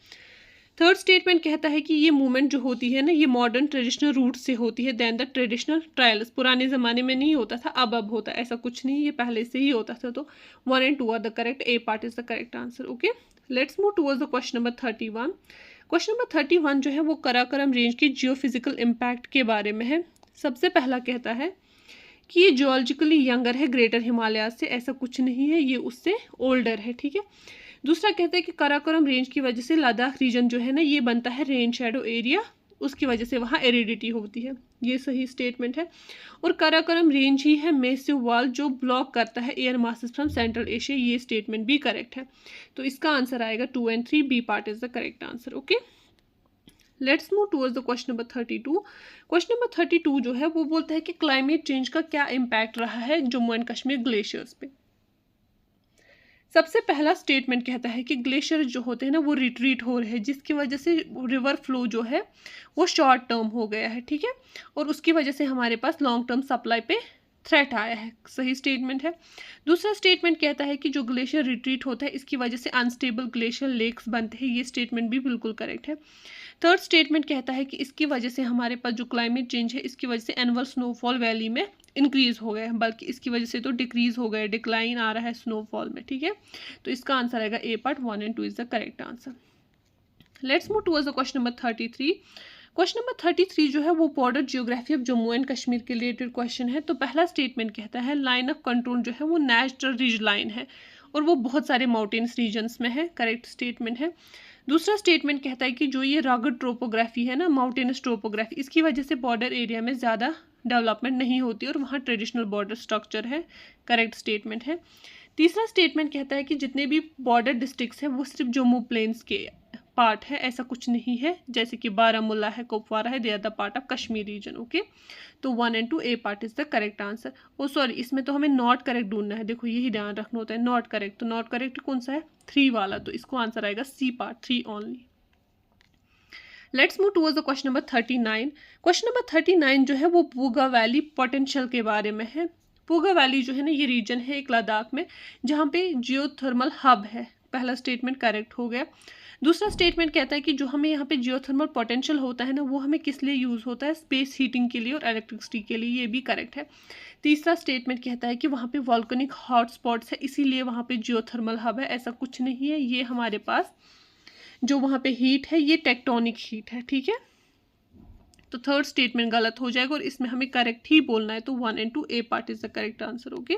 थर्ड स्टेटमेंट कहता है कि ये मूवमेंट जो होती है ना ये मॉडर्न ट्रेडिशनल रूट से होती है देन द ट्रेडिशनल ट्रायल्स। पुराने ज़माने में नहीं होता था, अब होता है, ऐसा कुछ नहीं, ये पहले से ही होता था। तो 1 and 2 are the correct, A part is the correct answer. Okay, let's move towards the question number 31। Question number 31 जो है वो कराकोरम रेंज की जियोफिजिकल इम्पैक्ट के बारे में है। सबसे पहला कहता है कि ये जियोलॉजिकली यंगर है ग्रेटर हिमालय से, ऐसा कुछ नहीं है, ये उससे ओल्डर है, ठीक है। दूसरा कहते हैं कि कराकोरम रेंज की वजह से लद्दाख रीजन जो है ना ये बनता है रेन शेडो एरिया, उसकी वजह से वहाँ एरिडिटी होती है, ये सही स्टेटमेंट है। और कराकोरम रेंज ही है मैसिव वॉल जो ब्लॉक करता है air masses from Central Asia, ये स्टेटमेंट भी करेक्ट है। तो इसका आंसर आएगा 2 and 3, B part is the correct answer. Okay, let's move towards the question number 32। Question number 32 जो है वो बोलता है कि क्लाइमेट चेंज का क्या इम्पैक्ट रहा है जम्मू एंड कश्मीर ग्लेशियर्स पे। सबसे पहला स्टेटमेंट कहता है कि ग्लेशियर जो होते हैं ना वो रिट्रीट हो रहे हैं, जिसकी वजह से रिवर फ्लो जो है वो शॉर्ट टर्म हो गया है, ठीक है, और उसकी वजह से हमारे पास लॉन्ग टर्म सप्लाई पे थ्रेट आया है, सही स्टेटमेंट है। दूसरा स्टेटमेंट कहता है कि जो ग्लेशियर रिट्रीट होता है इसकी वजह से अनस्टेबल ग्लेशियर लेक्स बनते हैं, ये स्टेटमेंट भी बिल्कुल करेक्ट है। थर्ड स्टेटमेंट कहता है कि इसकी वजह से हमारे पास जो क्लाइमेट चेंज है इसकी वजह से एनुअल स्नोफॉल वैली में इंक्रीज हो गया है, बल्कि इसकी वजह से तो डिक्रीज हो गया, डिक्लाइन आ रहा है स्नोफॉल में, ठीक है। तो इसका आंसर आएगा A part, 1 and 2 is the correct answer. Let's move towards the question number 33। Question number 33 जो है वो border geography of Jammu and Kashmir के रिलेटेड क्वेश्चन है। तो पहला स्टेटमेंट कहता है लाइन ऑफ कंट्रोल जो है वो नेचुरल रिज लाइन है और वो बहुत सारे माउंटेन्स रीजन्स में है, करेक्ट स्टेटमेंट है। दूसरा स्टेटमेंट कहता है कि जो ये रॉगड ट्रोपोग्राफी है ना, माउंटेनस ट्रोपोग्राफी, इसकी वजह से बॉर्डर एरिया में ज़्यादा डेवलपमेंट नहीं होती और वहाँ ट्रेडिशनल बॉर्डर स्ट्रक्चर है, करेक्ट स्टेटमेंट है। तीसरा स्टेटमेंट कहता है कि जितने भी बॉर्डर डिस्ट्रिक्ट्स हैं वो सिर्फ जम्मू प्लेन्स के पार्ट है, ऐसा कुछ नहीं है, जैसे कि बारामूला है, कुपवारा है, they are the part of Kashmir region. Okay, तो 1 and 2 A part is the correct answer. Oh sorry, इसमें तो हमें नॉट करेक्ट ढूंढना है, देखो यही ध्यान रखना होता है, नॉट करेक्ट। तो नॉट करेक्ट कौन सा है, 3 वाला, तो इसको आंसर आएगा C part, 3 only. Let's move towards the question number 39। Question number 39 जो है वो पूगा वैली पोटेंशियल के बारे में है। पूगा वैली जो है ना ये रीजन है एक लद्दाख में जहाँ पे जियोथर्मल हब है, पहला स्टेटमेंट करेक्ट हो गया। दूसरा स्टेटमेंट कहता है कि जो हमें यहाँ पे जियोथर्मल पोटेंशियल होता है ना वो हमें किस लिए यूज़ होता है, स्पेस हीटिंग के लिए और इलेक्ट्रिसिटी के लिए, ये भी करेक्ट है। तीसरा स्टेटमेंट कहता है कि वहाँ पे वॉल्केनिक हॉटस्पॉट्स है इसीलिए वहाँ पे जियोथर्मल हब है, ऐसा कुछ नहीं है, ये हमारे पास जो वहाँ पे हीट है ये टेक्टोनिक हीट है, ठीक है। तो थर्ड स्टेटमेंट गलत हो जाएगा और इसमें हमें करेक्ट ही बोलना है, तो 1 and 2 A part is the correct answer. Okay,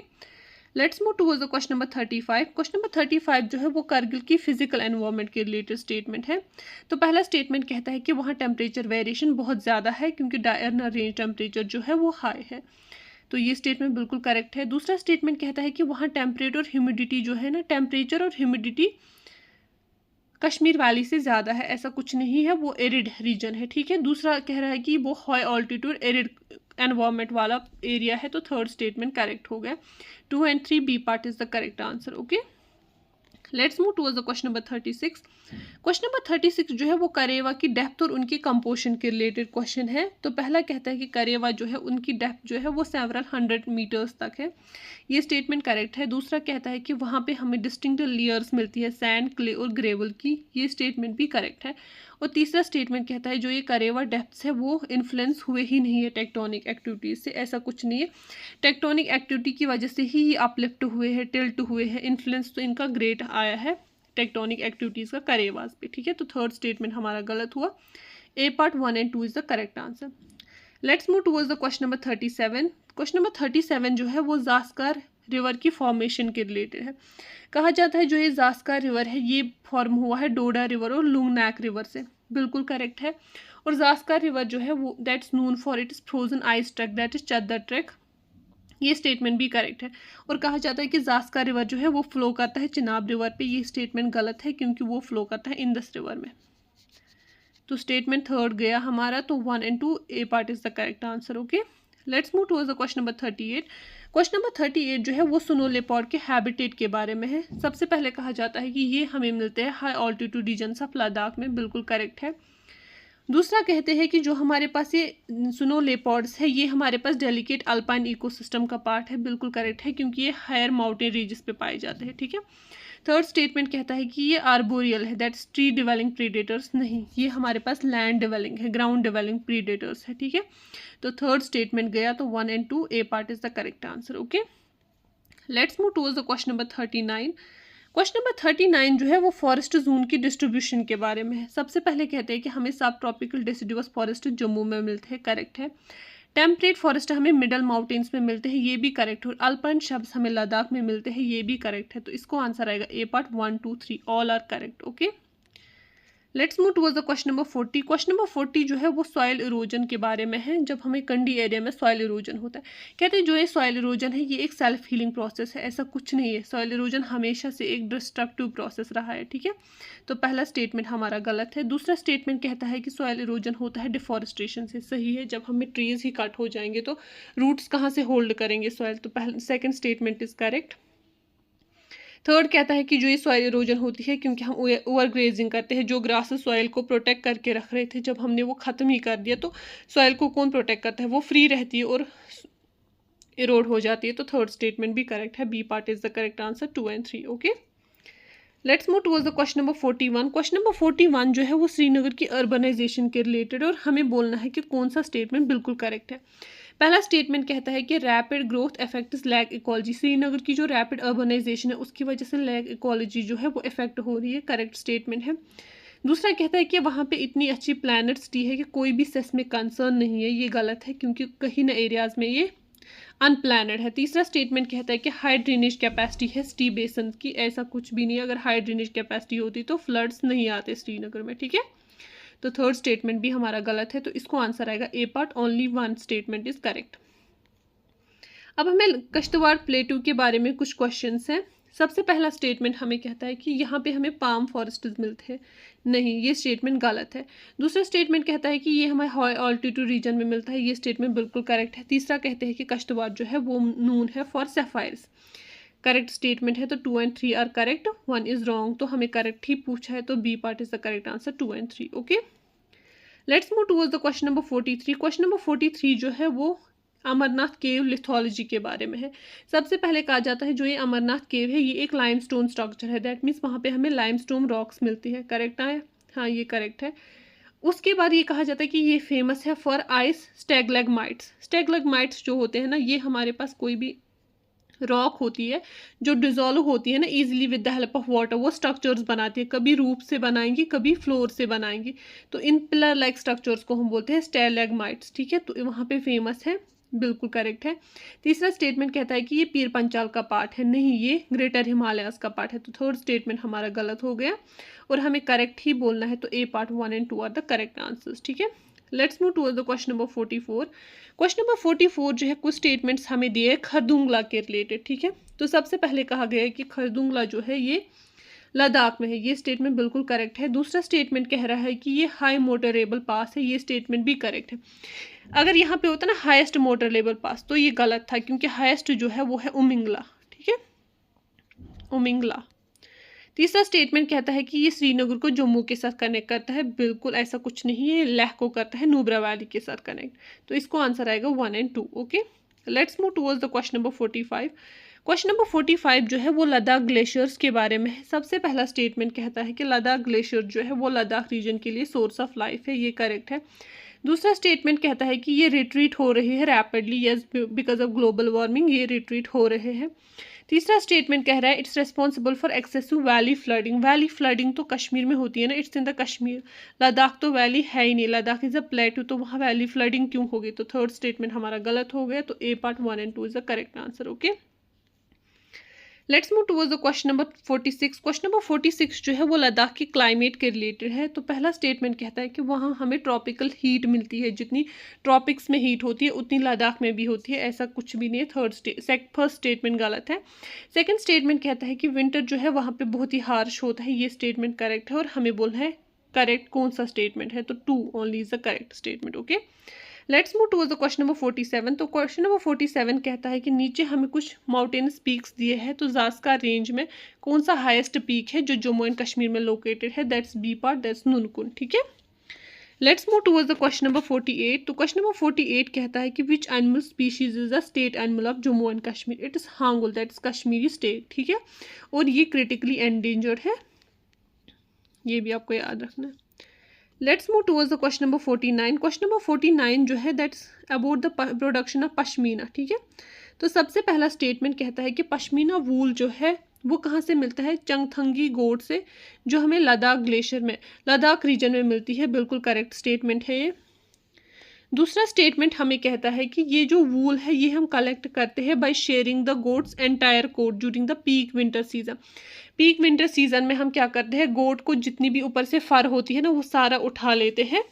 let's move towards the question number 35। Question number 35 जो है वो करगिल की फिजिकल एनवायरनमेंट के रिलेटेड स्टेटमेंट है। तो पहला स्टेटमेंट कहता है कि वहाँ टेम्परेचर वेरिएशन बहुत ज़्यादा है क्योंकि डायरनल रेंज टेम्परेचर जो है वो हाई है, तो ये स्टेटमेंट बिल्कुल करेक्ट है। दूसरा स्टेटमेंट कहता है कि वहाँ टेम्परेचर और ह्यूमिडिटी जो है ना, टेम्परेचर और ह्यूमिडिटी कश्मीर वैली से ज़्यादा है, ऐसा कुछ नहीं है, वो एरिड रीजन है, ठीक है। दूसरा कह रहा है कि वो हाई ऑल्टीट्यूड एरिड एनवायरनमेंट वाला एरिया है, तो थर्ड स्टेटमेंट करेक्ट हो गया, 2 and 3 B part is the correct answer. Okay, let's move towards the question number 36। Question number 36 जो है वो करेवा की डेप्थ और उनकी कंपोजिशन के रिलेटेड क्वेश्चन है। तो पहला कहता है कि करेवा जो है उनकी डेप्थ जो है वो सेवरल 100 मीटर्स तक है, ये स्टेटमेंट करेक्ट है। दूसरा कहता है कि वहाँ पे हमें डिस्टिंक्ट लेयर्स मिलती है सैंड, क्ले और ग्रेवल की, ये स्टेटमेंट भी करेक्ट है। और तीसरा स्टेटमेंट कहता है जो ये करेवा डेप्थ्स है वो इन्फ्लुएंस हुए ही नहीं है टेक्टोनिक एक्टिविटीज़ से, ऐसा कुछ नहीं है, टेक्टोनिक एक्टिविटी की वजह से ही अपलिफ्ट हुए हैं, टिल्ट हुए हैं, इन्फ्लुएंस तो इनका ग्रेट आया है टेक्टोनिक एक्टिविटीज़ का करेवास पे, ठीक है। तो थर्ड स्टेटमेंट हमारा गलत हुआ, A part 1 and 2 is the correct answer. Let's move towards the question number 37। Question number 37 जो है वो जास्कर रिवर की फॉर्मेशन के रिलेटेड है। कहा जाता है जो ये जास्कर रिवर है ये फॉर्म हुआ है डोडा रिवर और लुंगनाक रिवर से, बिल्कुल करेक्ट है। और जास्कर रिवर जो है वो that's known for its frozen ice track that is चद्दर ट्रैक, ये स्टेटमेंट भी करेक्ट है। और कहा जाता है कि जास्कर रिवर जो है वो फ्लो करता है चिनाब रिवर पे, ये स्टेटमेंट गलत है क्योंकि वो फ्लो करता है इंदस रिवर में। तो स्टेटमेंट थर्ड गया हमारा, तो 1 and 2 A part is the correct answer. Okay, let's move towards the question number 38। Question number 38 जो है वो स्नो लेपर्ड के हैबिटेट के बारे में है। सबसे पहले कहा जाता है कि ये हमें मिलते हैं high altitude regions of Ladakh में, बिल्कुल करेक्ट है। दूसरा कहते हैं कि जो हमारे पास ये स्नो लेपर्ड्स है ये हमारे पास डेलिकेट अल्पाइन इकोसिस्टम का पार्ट है, बिल्कुल करेक्ट है, क्योंकि ये हायर माउंटेन रीजस पे पाए जाते हैं, ठीक है। थर्ड स्टेटमेंट कहता है कि ये आर्बोरियल है, दैट्स ट्री डिवेलिंग प्रीडेटर्स, नहीं, ये हमारे पास लैंड डिवेलिंग है, ग्राउंड डिवेलिंग प्रीडेटर्स है, ठीक है। तो थर्ड स्टेटमेंट गया, तो 1 and 2 A part is the correct answer. Okay, let's move towards the question number 39। Question number 39 जो है वो फॉरेस्ट जोन की डिस्ट्रीब्यूशन के बारे में है। सबसे पहले कहते हैं कि हमें सब ट्रॉपिकल डेसिडुअस फॉरेस्ट जम्मू में मिलते हैं, करेक्ट है। टेम्परेट फॉरेस्ट हमें मिडल माउंटेन्स में मिलते हैं, ये भी करेक्ट है। और अल्पाइन शब्द हमें लद्दाख में मिलते हैं, ये भी करेक्ट है। तो इसको आंसर आएगा A part 1, 2, 3 all are correct. Okay, let's move towards the question number 40। Question number 40 जो है वो सॉइल इरोजन के बारे में है, जब हमें कंडी एरिया में सॉइल इरोजन होता है। कहते हैं जो ये सॉइल इरोजन है ये एक सेल्फ हीलिंग प्रोसेस है, ऐसा कुछ नहीं है। सॉइल इरोजन हमेशा से एक डिस्ट्रक्टिव प्रोसेस रहा है, ठीक है। तो पहला स्टेटमेंट हमारा गलत है। दूसरा स्टेटमेंट कहता है कि सॉइल इरोजन होता है डिफॉरेस्टेशन से, सही है। जब हमें ट्रीज ही कट हो जाएंगे तो रूट्स कहाँ से होल्ड करेंगे सॉइल, तो पहला second statement is correct. Third कहता है कि जो ये सॉइल इरोजन होती है क्योंकि हम ओवर ग्रेजिंग करते हैं, जो ग्रास सॉइल को प्रोटेक्ट करके रख रहे थे, जब हमने वो ख़त्म ही कर दिया तो सॉइल को कौन प्रोटेक्ट करता है, वो फ्री रहती है और इरोड हो जाती है। तो थर्ड स्टेटमेंट भी करेक्ट है, B part is the correct answer 2 and 3। Okay, let's move towards the question number 41। Question number 41 जो है वो श्रीनगर की अर्बनाइजेशन के रिलेटेड, और हमें बोलना है कि कौन सा स्टेटमेंट बिल्कुल करेक्ट है। पहला स्टेटमेंट कहता है कि rapid growth affects lake ecology, Srinagar की जो रैपिड अर्बनाइजेशन है उसकी वजह से लैक इकोलॉजी जो है वो इफेक्ट हो रही है, करेक्ट स्टेटमेंट है। दूसरा कहता है कि वहाँ पे इतनी अच्छी प्लैनेट सिटी है कि कोई भी सेस्मिक कंसर्न नहीं है, ये गलत है क्योंकि कहीं न एरियाज में ये अनप्लैनेड है। तीसरा स्टेटमेंट कहता है कि हाई ड्रेनेज कैपेसिटी है सिटी बेसन की, ऐसा कुछ भी नहीं है। अगर हाई ड्रेनेज कैपेसिटी होती तो फ्लड्स नहीं आते श्रीनगर में, ठीक है। तो थर्ड स्टेटमेंट भी हमारा गलत है, तो इसको आंसर आएगा A part, only 1 statement is correct. अब हमें कश्तवाड़ प्लेटू के बारे में कुछ क्वेश्चंस हैं। सबसे पहला स्टेटमेंट हमें कहता है कि यहाँ पे हमें पाम फॉरेस्ट मिलते हैं, नहीं, ये स्टेटमेंट गलत है। दूसरा स्टेटमेंट कहता है कि ये हमें हाई ऑल्टीट्यूड रीजन में मिलता है, ये स्टेटमेंट बिल्कुल करेक्ट है। तीसरा कहते हैं कि कश्तवाड़ जो है वो नून है फॉर सैफायर्स, करेक्ट स्टेटमेंट है। तो 2 and 3 are correct, 1 is wrong. तो हमें करेक्ट ही पूछा है, तो B part is the correct answer 2 and 3। Okay, let's move towards the question number 43। Question number 43 जो है वो अमरनाथ केव लिथोलॉजी के बारे में है। सबसे पहले कहा जाता है जो ये अमरनाथ केव है ये एक लाइमस्टोन स्ट्रक्चर है, दैट मीन्स वहाँ पे हमें लाइमस्टोन रॉक्स मिलती है, करेक्ट है, हाँ ये करेक्ट है। उसके बाद ये कहा जाता है कि ये फेमस है फॉर आइस स्टैगलैगमाइट्स। स्टैगलैगमाइट्स जो होते हैं ना, ये हमारे पास कोई भी रॉक होती है जो डिजोल्व होती है ना easily with the help of water, वो स्ट्रक्चर्स बनाती है, कभी रूफ से बनाएंगी कभी फ्लोर से बनाएंगी। तो इन पिलर लाइक स्ट्रक्चर्स को हम बोलते हैं स्टैगलैगमाइट्स, ठीक है। तो वहाँ पे फेमस है, बिल्कुल करेक्ट है। तीसरा स्टेटमेंट कहता है कि ये पीर पंचाल का पार्ट है, नहीं, ये ग्रेटर हिमालयाज का पार्ट है। तो थर्ड स्टेटमेंट हमारा गलत हो गया और हमें करेक्ट ही बोलना है। तो A part 1 and 2 are the correct answers, ठीक है। Let's move towards the question number 44। Question number 44 जो है कुछ स्टेटमेंट्स हमें दिए खरदुंगला के रिलेटेड, ठीक है। तो सबसे पहले कहा गया है कि खरदुंगला जो है ये लद्दाख में है, ये स्टेटमेंट बिल्कुल करेक्ट है। दूसरा स्टेटमेंट कह रहा है कि ये हाई मोटरेबल पास है, ये स्टेटमेंट भी करेक्ट है। अगर यहाँ पे होता ना हाईएस्ट मोटरेबल पास तो ये गलत था, क्योंकि हाईएस्ट जो है वो है उमिंगला, ठीक है, उमिंगला। तीसरा स्टेटमेंट कहता है कि ये श्रीनगर को जम्मू के साथ कनेक्ट करता है, बिल्कुल ऐसा कुछ नहीं है, लेह को करता है नुब्रा वैली के साथ कनेक्ट। तो इसको आंसर आएगा 1 and 2। Okay, let's move towards the question number 45। Question number 45 जो है वो लद्दाख ग्लेशियर्स के बारे में है। सबसे पहला स्टेटमेंट कहता है कि लद्दाख ग्लेशियर जो है वो लद्दाख रीजन के लिए सोर्स ऑफ लाइफ है, ये करेक्ट है। दूसरा स्टेटमेंट कहता है कि ये रिट्रीट हो रहे हैं rapidly, yes, because of global warming ये रिट्रीट हो रहे हैं। तीसरा स्टेटमेंट कह रहा है it's responsible for excessive valley flooding. Valley flooding तो कश्मीर में होती है ना, it's in the Kashmir, Ladakh तो वैली है ही नहीं, लद्दाख इज अ प्लेटू, तो वहाँ वैली फ्लडिंग क्यों होगी। तो थर्ड स्टेटमेंट हमारा गलत हो गया, तो A part 1 and 2 is the correct answer. Okay, let's move towards the question number 46। Question number 46 जो है वो लद्दाख के क्लाइमेट के रिलेटेड है। तो पहला स्टेटमेंट कहता है कि वहाँ हमें ट्रॉपिकल हीट मिलती है, जितनी ट्रॉपिक्स में हीट होती है उतनी लद्दाख में भी होती है, ऐसा कुछ भी नहीं है। फर्स्ट स्टेटमेंट गलत है। सेकंड स्टेटमेंट कहता है कि विंटर जो है वहाँ पे बहुत ही हार्श होता है, ये स्टेटमेंट करेक्ट है और हमें बोलना है करेक्ट कौन सा स्टेटमेंट है। तो 2 only is the correct statement. Okay, let's move towards the question number 47। तो क्वेश्चन नंबर 47 कहता है कि नीचे हमें कुछ माउंटेनस पीक्स दिए हैं, तो ज़ास्का रेंज में कौन सा हाईएस्ट पीक है जो जम्मू एंड कश्मीर में लोकेटेड है? That's B part, that's Nunkun. ठीक है, let's move towards the question number 48। तो क्वेश्चन नंबर 48 कहता है कि which animal species is the state animal of Jammu and Kashmir? It is hangul, that is Kashmiri stag. ठीक है, और ये क्रिटिकली एंडेंजर्ड है, ये भी आपको याद रखना है। Let's move towards the question number 49। Question number 49 जो है that's about the production of pashmina. ठीक है, तो सबसे पहला स्टेटमेंट कहता है कि पश्मीना वूल जो है वो कहाँ से मिलता है? चंगथंगी गोट से, जो हमें लद्दाख ग्लेशियर में, लद्दाख रीजन में मिलती है। बिल्कुल करेक्ट स्टेटमेंट है ये। दूसरा स्टेटमेंट हमें कहता है कि ये जो वूल है ये हम कलेक्ट करते हैं by shearing the goats entire coat during the peak winter season. Peak winter season में हम क्या करते हैं, गोट को जितनी भी ऊपर से फर होती है ना वो सारा उठा लेते हैं,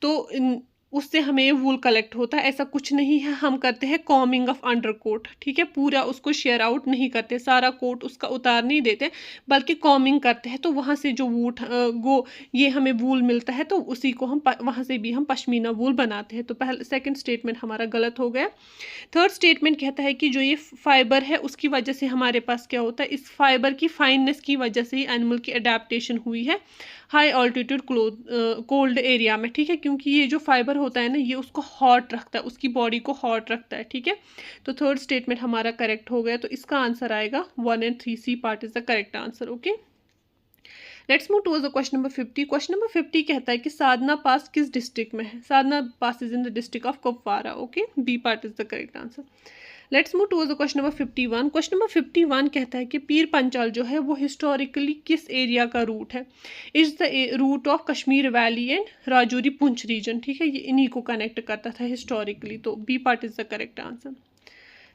तो उससे हमें वूल कलेक्ट होता है। ऐसा कुछ नहीं है, हम करते हैं कॉमिंग ऑफ अंडर कोट। ठीक है, पूरा उसको शेयर आउट नहीं करते, सारा कोट उसका उतार नहीं देते, बल्कि कॉमिंग करते हैं। तो वहाँ से जो ये हमें वूल मिलता है, तो उसी को हम वहाँ से भी हम पश्मीना वूल बनाते हैं। तो पहले सेकंड स्टेटमेंट हमारा गलत हो गया। थर्ड स्टेटमेंट कहता है कि जो ये फाइबर है उसकी वजह से हमारे पास क्या होता है, इस फाइबर की फाइननेस की वजह से ही एनिमल की अडेप्टेशन हुई है हाई ऑल्टीट्यूड कोल्ड एरिया में। ठीक है, क्योंकि ये जो फाइबर होता है ना ये उसको हॉट रखता है, उसकी बॉडी को हॉट रखता है। ठीक है, तो थर्ड स्टेटमेंट हमारा करेक्ट हो गया। तो इसका आंसर आएगा 1 and 3 C part is the correct answer. Okay, let's move towards the question number 50। Question number 50 कहता है कि साधना पास किस डिस्ट्रिक्ट में है? Sadhana pass is in the district of Kupwara. Okay, B part is the correct answer. Let's move towards the question number 51। Question number 51 कहता है कि पीर पंचाल जो है वो हिस्टोरिकली किस एरिया का रूट है? Is the route of Kashmir valley and Rajouri Poonch region. ठीक है, ये इन्हीं को कनेक्ट करता था हिस्टोरिकली, तो B part is the correct answer.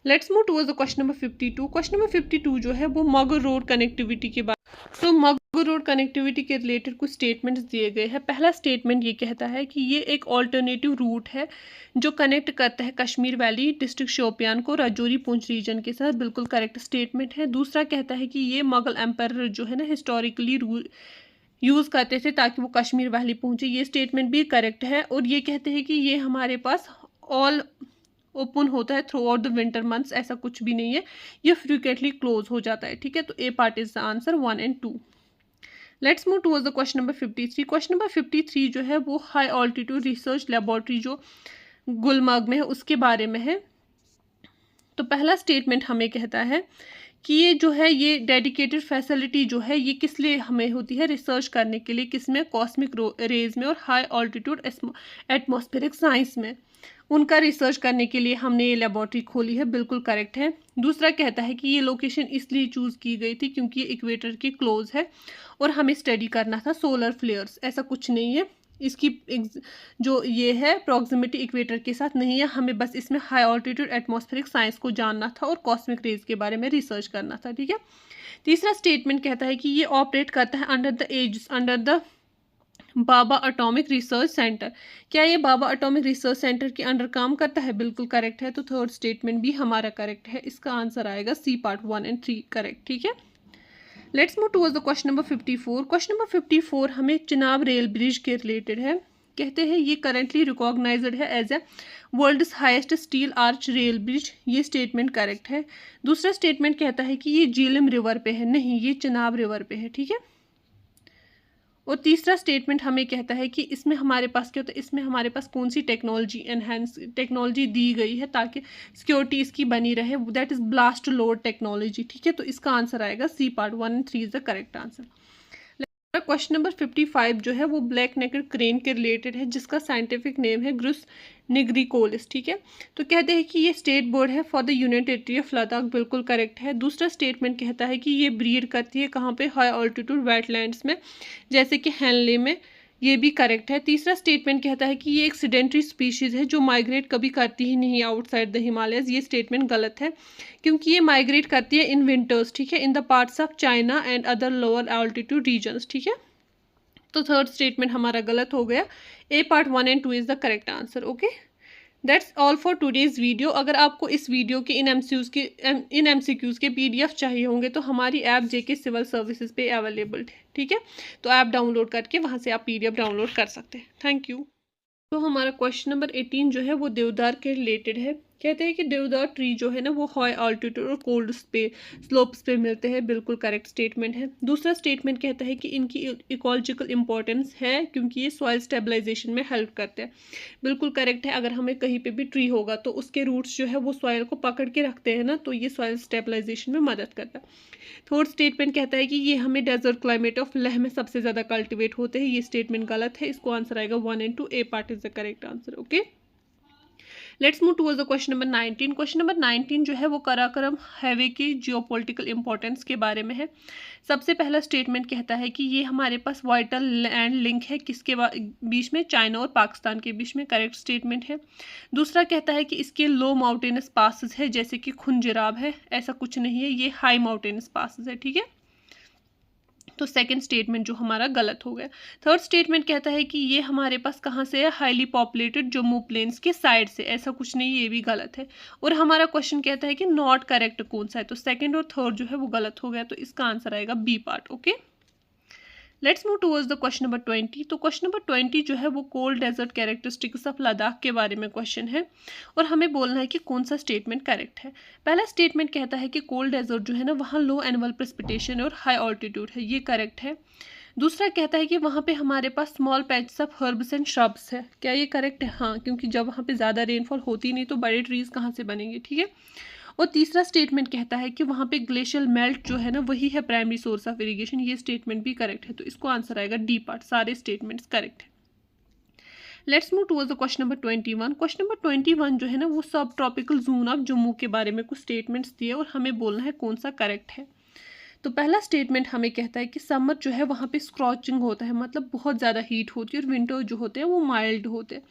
Let's move towards the question number 52। Question number 52 जो है वो मगर रोड कनेक्टिविटी के बारे। तो मगर रोड कनेक्टिविटी के रिलेटेड कुछ स्टेटमेंट्स दिए गए हैं। पहला स्टेटमेंट ये कहता है कि ये एक ऑल्टरनेटिव रूट है जो कनेक्ट करता है कश्मीर वैली डिस्ट्रिक्ट शोपियान को राजौरी पुंछ रीजन के साथ। बिल्कुल करेक्ट स्टेटमेंट है। दूसरा कहता है कि ये मुगल एम्पायर जो है ना हिस्टोरिकली यूज़ करते थे ताकि वो कश्मीर वैली पहुंचे। ये स्टेटमेंट भी करेक्ट है। और ये कहते हैं कि ये हमारे पास ऑल ओपन होता है through out the winter months, ऐसा कुछ भी नहीं है, ये फ्रीक्वेंटली क्लोज हो जाता है। ठीक है, तो A part is the answer 1 and 2। Let's move towards the question number 53। Question number 53 जो है वो हाई ऑल्टीट्यूड रिसर्च लेबोरेटरी जो गुलमर्ग में है उसके बारे में है। तो पहला स्टेटमेंट हमें कहता है कि ये जो है ये डेडिकेटेड फैसिलिटी जो है ये किस लिए हमें होती है? रिसर्च करने के लिए। किस में? कॉस्मिक रेज में और हाई ऑल्टीट्यूड एटमॉस्फेरिक साइंस में। उनका रिसर्च करने के लिए हमने ये लेबोरेटरी खोली है। बिल्कुल करेक्ट है। दूसरा कहता है कि ये लोकेशन इसलिए चूज़ की गई थी क्योंकि ये इक्वेटर के क्लोज है और हमें स्टडी करना था सोलर फ्लेयर्स। ऐसा कुछ नहीं है, इसकी जो ये है प्रॉक्सिमिटी इक्वेटर के साथ नहीं है, हमें बस इसमें हाई ऑल्टीट्यूड एटमॉस्फेरिक साइंस को जानना था और कॉस्मिक रेज के बारे में रिसर्च करना था। ठीक है, तीसरा स्टेटमेंट कहता है कि ये ऑपरेट करता है under the Baba atomic research centre. क्या ये बाबा एटॉमिक रिसर्च सेंटर के अंडर काम करता है? बिल्कुल करेक्ट है। तो थर्ड स्टेटमेंट भी हमारा करेक्ट है। इसका आंसर आएगा सी पार्ट 1 and 3 करेक्ट। ठीक है, let's move towards the question number 54। Question number 54 हमें चिनाब रेल ब्रिज के रिलेटेड है। कहते हैं ये करेंटली रिकॉग्नाइज्ड है as a world's highest steel arch rail bridge. ये स्टेटमेंट करेक्ट है। दूसरा स्टेटमेंट कहता है कि ये झीलम रिवर पे है, नहीं ये चिनाब रिवर पे है। ठीक है, और तीसरा स्टेटमेंट हमें कहता है कि इसमें हमारे पास क्या होता है, इसमें हमारे पास कौन सी टेक्नोलॉजी एनहेंस टेक्नोलॉजी दी गई है ताकि सिक्योरिटी इसकी बनी रहे, that is blast load technology. ठीक है, तो इसका आंसर आएगा C part 1 and 3 is the correct answer. Question number 55 जो है वो ब्लैक नेकेड क्रेन के रिलेटेड है जिसका साइंटिफिक नेम है ग्रुस निग्रिकोलिस। ठीक है, तो कहते हैं कि ये स्टेट बर्ड है for the union territory of Ladakh. बिल्कुल करेक्ट है। दूसरा स्टेटमेंट कहता है कि ये ब्रीड करती है कहाँ पे? हाई ऑल्टीट्यूड वेटलैंड्स में, जैसे कि हेनले में। ये भी करेक्ट है। तीसरा स्टेटमेंट कहता है कि ये एक सीडेंट्री स्पीशीज़ है जो माइग्रेट कभी करती ही नहीं आउटसाइड द हिमालयस। ये स्टेटमेंट गलत है क्योंकि ये माइग्रेट करती है इन विंटर्स। ठीक है, in the parts of China and other lower altitude regions. ठीक है, तो थर्ड स्टेटमेंट हमारा गलत हो गया। A part 1 and 2 is the correct answer. Okay, that's all for today's video. अगर आपको इस वीडियो के इन एमसीक्यूज़ के PDF चाहिए होंगे तो हमारी ऐप JK सिविल सर्विसेज पे अवेलेबल है। ठीक है, तो ऐप डाउनलोड करके वहाँ से आप PDF डाउनलोड कर सकते हैं। Thank you. तो हमारा क्वेश्चन नंबर 18 जो है वो देवदार के रिलेटेड है। कहते हैं कि देवदार ट्री जो है ना वो हाई ऑल्टीट्यूड और कोल्ड स्लोप्स पे मिलते हैं। बिल्कुल करेक्ट स्टेटमेंट है। दूसरा स्टेटमेंट कहता है कि इनकी इकोलॉजिकल इंपॉर्टेंस है क्योंकि ये सॉइल स्टेबलाइजेशन में हेल्प करते हैं। बिल्कुल करेक्ट है। अगर हमें कहीं पे भी ट्री होगा तो उसके रूट्स जो है वो सॉइल को पकड़ के रखते हैं ना, तो ये सॉइल स्टेबलाइजेशन में मदद करता है। थर्ड स्टेटमेंट कहता है कि ये हमें डेजर्ट क्लाइमेट ऑफ लेह में सबसे ज़्यादा कल्टिवेट होते हैं। ये स्टेटमेंट गलत है। इसको आंसर आएगा 1 and 2, A part is the correct answer. Okay, let's move towards the question number 19। Question number 19 जो है वो कराकोरम हाईवे की जियोपॉलिटिकल इंपॉर्टेंस के बारे में है। सबसे पहला स्टेटमेंट कहता है कि ये हमारे पास वाइटल लैंड लिंक है किसके बीच में, चाइना और पाकिस्तान के बीच में। करेक्ट स्टेटमेंट है। दूसरा कहता है कि इसके लो माउंटेनस पासेस है जैसे कि खुंजराब है। ऐसा कुछ नहीं है, ये हाई माउंटेनस पासेस है। ठीक है, तो सेकंड स्टेटमेंट जो हमारा गलत हो गया। थर्ड स्टेटमेंट कहता है कि ये हमारे पास कहाँ से है, हाईली पॉपुलेटेड जम्मू प्लेन्स के साइड से। ऐसा कुछ नहीं, ये भी गलत है। और हमारा क्वेश्चन कहता है कि नॉट करेक्ट कौन सा है, तो सेकंड और थर्ड जो है वो गलत हो गया। तो इसका आंसर आएगा B part. Okay, let's move towards the question number 20। तो क्वेश्चन नंबर 20 जो है वो cold desert characteristics of Ladakh के बारे में क्वेश्चन है और हमें बोलना है कि कौन सा स्टेटमेंट करेक्ट है। पहला स्टेटमेंट कहता है कि कोल्ड डेजर्ट जो है ना वहाँ लो एनुअल प्रेसिपिटेशन और हाई ऑल्टीट्यूड है। ये करेक्ट है। दूसरा कहता है कि वहाँ पे हमारे पास small patches of herbs and shrubs है। क्या ये करेक्ट है? हाँ, क्योंकि जब वहाँ पे ज़्यादा रेनफॉल होती नहीं तो बड़े ट्रीज कहाँ से बनेंगे। ठीक है। और तीसरा स्टेटमेंट कहता है कि वहाँ पे ग्लेशियल मेल्ट जो है ना वही है प्राइमरी सोर्स ऑफ इरिगेशन। ये स्टेटमेंट भी करेक्ट है। तो इसको आंसर आएगा डी पार्ट। सारे स्टेटमेंट्स करेक्ट है। Let's move towards the question number 21। Question number 21 जो है ना वो सब ट्रॉपिकल जोन ऑफ जम्मू के बारे में कुछ स्टेटमेंट्स दिए और हमें बोलना है कौन सा करेक्ट है। तो पहला स्टेटमेंट हमें कहता है कि समर जो है वहाँ पे स्क्रॉचिंग होता है, मतलब बहुत ज़्यादा हीट होती है, और विंटर जो होते हैं वो माइल्ड होते हैं।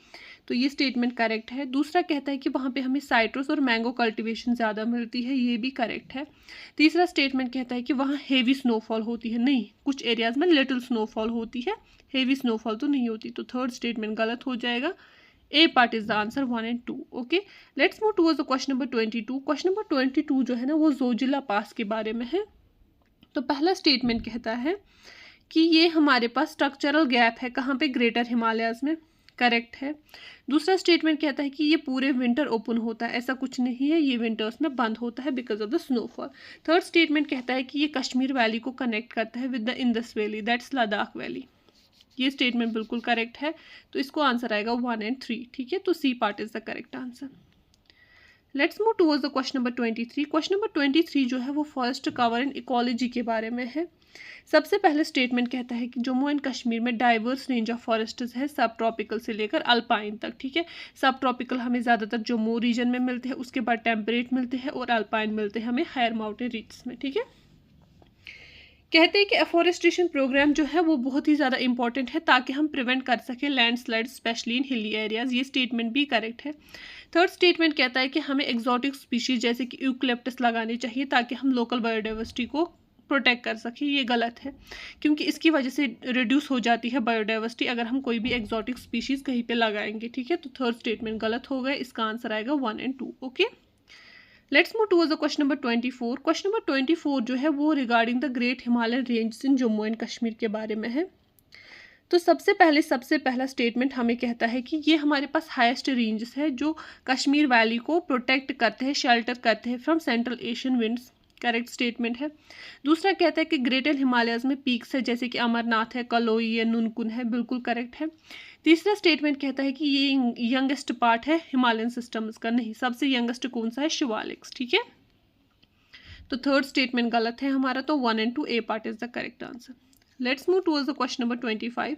तो ये स्टेटमेंट करेक्ट है। दूसरा कहता है कि वहाँ पे हमें साइट्रस और मैंगो कल्टीवेशन ज़्यादा मिलती है। ये भी करेक्ट है। तीसरा स्टेटमेंट कहता है कि वहाँ हेवी स्नोफॉल होती है। नहीं, कुछ एरियाज़ में लिटिल स्नोफॉल होती है, हेवी स्नोफॉल तो नहीं होती। तो थर्ड स्टेटमेंट गलत हो जाएगा। A part is the answer 1 and 2। Okay, let's move towards the question number 22। Question number 22 जो है ना वो जोजिला पास के बारे में है। तो पहला स्टेटमेंट कहता है कि ये हमारे पास स्ट्रक्चरल गैप है कहाँ पे, ग्रेटर हिमालयाज में। करेक्ट है। दूसरा स्टेटमेंट कहता है कि ये पूरे विंटर ओपन होता है। ऐसा कुछ नहीं है, ये विंटर्स में बंद होता है because of the snowfall. Third statement कहता है कि ये कश्मीर वैली को कनेक्ट करता है with the Indus valley, that's Ladakh valley. ये स्टेटमेंट बिल्कुल करेक्ट है। तो इसको आंसर आएगा 1 and 3। ठीक है, तो C part is the correct answer. Let's move towards the question number 23। Question number 23 जो है वो फॉरेस्ट कवर एंड इकोलॉजी के बारे में है। सबसे पहले स्टेटमेंट कहता है कि जम्मू एंड कश्मीर में डाइवर्स रेंज ऑफ फॉरेस्ट्स है, सब ट्रॉपिकल से लेकर अल्पाइन तक। ठीक है, सब ट्रॉपिकल हमें ज़्यादातर जम्मू रीजन में मिलते हैं, उसके बाद टेम्परेट मिलते हैं, और अल्पाइन मिलते हैं हमें हायर माउंटेन रीजन में। ठीक है, कहते हैं कि एफॉरेस्टेशन प्रोग्राम जो है वो बहुत ही ज़्यादा इंपॉर्टेंट है ताकि हम प्रिवेंट कर सकें landslide specially in hilly areas. ये स्टेटमेंट भी करेक्ट है। थर्ड स्टेटमेंट कहता है कि हमें एक्जॉटिक स्पीशीज जैसे कि यूकलिप्टस लगाने चाहिए ताकि हम लोकल बायोडाइवर्सिटी को प्रोटेक्ट कर सकें। ये गलत है क्योंकि इसकी वजह से रिड्यूस हो जाती है बायोडाइवर्सिटी अगर हम कोई भी एक्जॉटिक स्पीशीज कहीं पे लगाएंगे। ठीक है, तो थर्ड स्टेटमेंट गलत हो गया। इसका आंसर आएगा 1 and 2। Okay, let's move towards the question number 24। Question number 24 जो है वो regarding the great Himalayan range in Jammu and Kashmir के बारे में है। तो सबसे पहला स्टेटमेंट हमें कहता है कि ये हमारे पास हाईएस्ट रेंजेस है जो कश्मीर वैली को प्रोटेक्ट करते हैं, शेल्टर करते हैं from central Asian winds. Correct statement है। दूसरा कहता है कि ग्रेटर हिमालयस में पीक्स है जैसे कि अमरनाथ है, कलोई है, नुनकुन है। बिल्कुल करेक्ट है। तीसरा स्टेटमेंट कहता है कि ये यंगेस्ट पार्ट है हिमालयन सिस्टम्स का। नहीं, सबसे यंगेस्ट कौन सा है, शिवालिक्स। ठीक है, तो थर्ड स्टेटमेंट गलत है हमारा। तो 1 and 2, A part is the correct answer. Let's move towards the question number 25।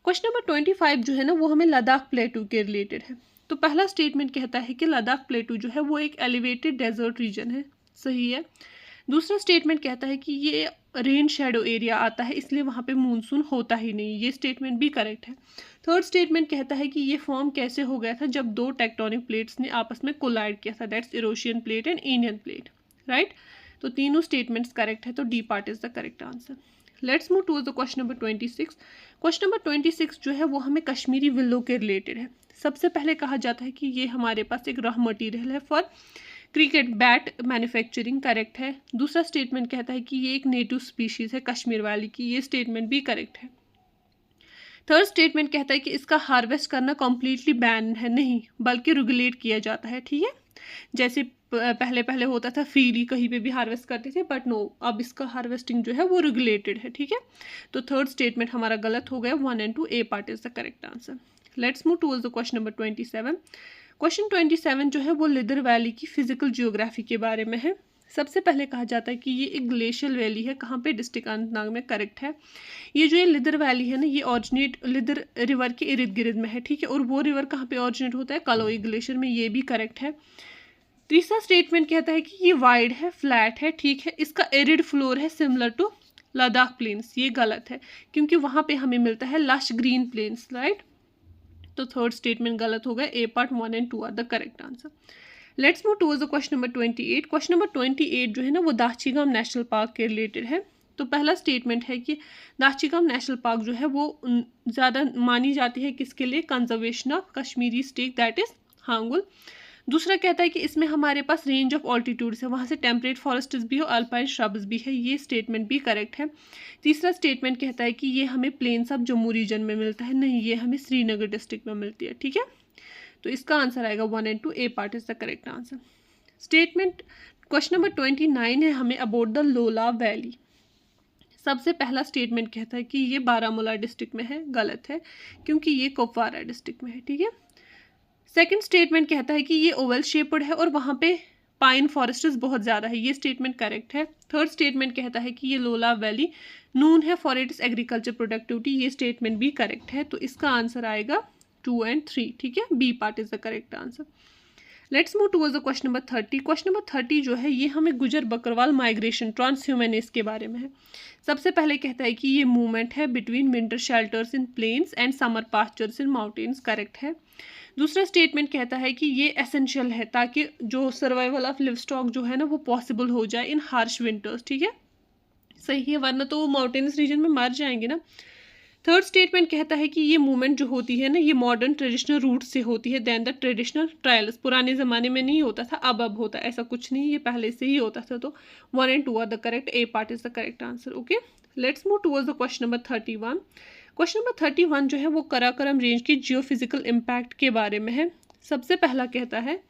Question number 25 जो है ना वो हमें लद्दाख प्लेटू के रिलेटेड है। तो पहला स्टेटमेंट कहता है कि लद्दाख प्लेटू जो है वो एक एलिवेटेड डेजर्ट रीजन है। सही है। दूसरा स्टेटमेंट कहता है कि ये रेन शेडो एरिया आता है इसलिए वहाँ पे मानसून होता ही नहीं। ये स्टेटमेंट भी करेक्ट है। थर्ड स्टेटमेंट कहता है कि ये फॉर्म कैसे हो गया था, जब दो टेक्टोनिक प्लेट्स ने आपस में कोलाइड किया था, that's Eurasian plate and Indian plate. Right, तो तीनों स्टेटमेंट्स करेक्ट है। तो D part is the correct answer. Let's move towards the question number 26। Question number 26 जो है वो हमें कश्मीरी विलो के रिलेटेड है। सबसे पहले कहा जाता है कि ये हमारे पास एक रॉ मटेरियल है for cricket bat manufacturing. Correct है। दूसरा स्टेटमेंट कहता है कि ये एक नेटिव स्पीशीज़ है कश्मीर वैली की। ये स्टेटमेंट भी करेक्ट है। थर्ड स्टेटमेंट कहता है कि इसका हार्वेस्ट करना कम्प्लीटली बैन है, नहीं बल्कि रेगुलेट किया जाता है, ठीक है। जैसे पहले पहले होता था फ्रीली कहीं पे भी हार्वेस्ट करते थे, बट नो, अब इसका हार्वेस्टिंग जो है वो रेगुलेटेड है, ठीक है। तो थर्ड स्टेटमेंट हमारा गलत हो गया, 1 and 2 A part is the correct answer. Let's move towards the question number 27। Question 27 जो है वो लिदर वैली की फिजिकल जियोग्राफी के बारे में है। सबसे पहले कहा जाता है कि ये एक ग्लेशियल वैली है, कहाँ पे, डिस्ट्रिक्ट अनंतनाग में, करेक्ट है। ये जो ये लिदर वैली है ना, ये ऑरिजिनेट लिदर रिवर के इर्द गिर्द में है, ठीक है। और वो रिवर कहाँ पे ऑरिजिनेट होता है, कलोई ग्लेशियर में, ये भी करेक्ट है। तीसरा स्टेटमेंट कहता है कि ये वाइड है, फ्लैट है, ठीक है। इसका एरिड फ्लोर है सिमिलर टू लद्दाख प्लेन्स, ये गलत है क्योंकि वहाँ पे हमें मिलता है लश ग्रीन प्लेन्स, राइट। तो थर्ड स्टेटमेंट गलत हो गया, A part 1 and 2 are the correct answer. Let's move towards the question number 28। Question number 28 जो है ना वो दाछीगाम नेशनल पार्क के रिलेटेड है। तो पहला स्टेटमेंट है कि दाछीगाम नेशनल पार्क जो है वो ज़्यादा मानी जाती है किसके लिए, conservation of Kashmiri stag that is hangul. दूसरा कहता है कि इसमें हमारे पास रेंज ऑफ ऑल्टीट्यूड्स है, वहाँ से टेम्परेट फॉरेस्ट्स भी हो, अल्पाइन श्रब्स भी है, ये स्टेटमेंट भी करेक्ट है। तीसरा स्टेटमेंट कहता है कि ये हमें प्लेन्स ऑफ जम्मू रीजन में मिलता है, नहीं ये हमें श्रीनगर डिस्ट्रिक्ट में मिलती है, ठीक है। तो इसका आंसर आएगा 1 and 2 A part is the correct answer. Statement question number 29 है हमें अबाउट द लोला वैली। सबसे पहला स्टेटमेंट कहता है कि ये बारामूला डिस्ट्रिक्ट में है, गलत है क्योंकि ये कुपवारा डिस्ट्रिक्ट में है, ठीक है। सेकंड स्टेटमेंट कहता है कि ये ओवल शेप्ड है और वहाँ पे पाइन फॉरेस्ट्स बहुत ज़्यादा है, ये स्टेटमेंट करेक्ट है। थर्ड स्टेटमेंट कहता है कि ये लोला वैली नून है फॉर इट्स एग्रीकल्चर प्रोडक्टिविटी, ये स्टेटमेंट भी करेक्ट है। तो इसका आंसर आएगा 2 and 3, ठीक है, B part is the correct answer. Let's move towards the question number 30। Question number 30 जो है ये हमें गुजर बकरवाल माइग्रेशन ट्रांसह्यूमनिस के बारे में है। सबसे पहले कहता है कि ये मूवमेंट है between winter shelters in plains and summer pastures in mountains, correct है। दूसरा स्टेटमेंट कहता है कि ये एसेंशियल है ताकि जो सर्वाइवल ऑफ लिव स्टॉक जो है ना वो पॉसिबल हो जाए इन हार्श विंटर्स, ठीक है, सही है, वरना तो वो माउंटेनस रीजन में मर जाएंगे ना। थर्ड स्टेटमेंट कहता है कि ये मूवमेंट जो होती है ना ये मॉडर्न ट्रेडिशनल रूट से होती है देन द ट्रेडिशनल ट्रायल्स, पुराने ज़माने में नहीं होता था, अब होता है, ऐसा कुछ नहीं, ये पहले से ही होता था। तो 1 and 2 are the correct, A part is the correct answer, okay. Let's move towards the question number 31। Question number 31 जो है वो कराकोरम रेंज की जियोफिजिकल इम्पैक्ट के बारे में है। सबसे पहला कहता है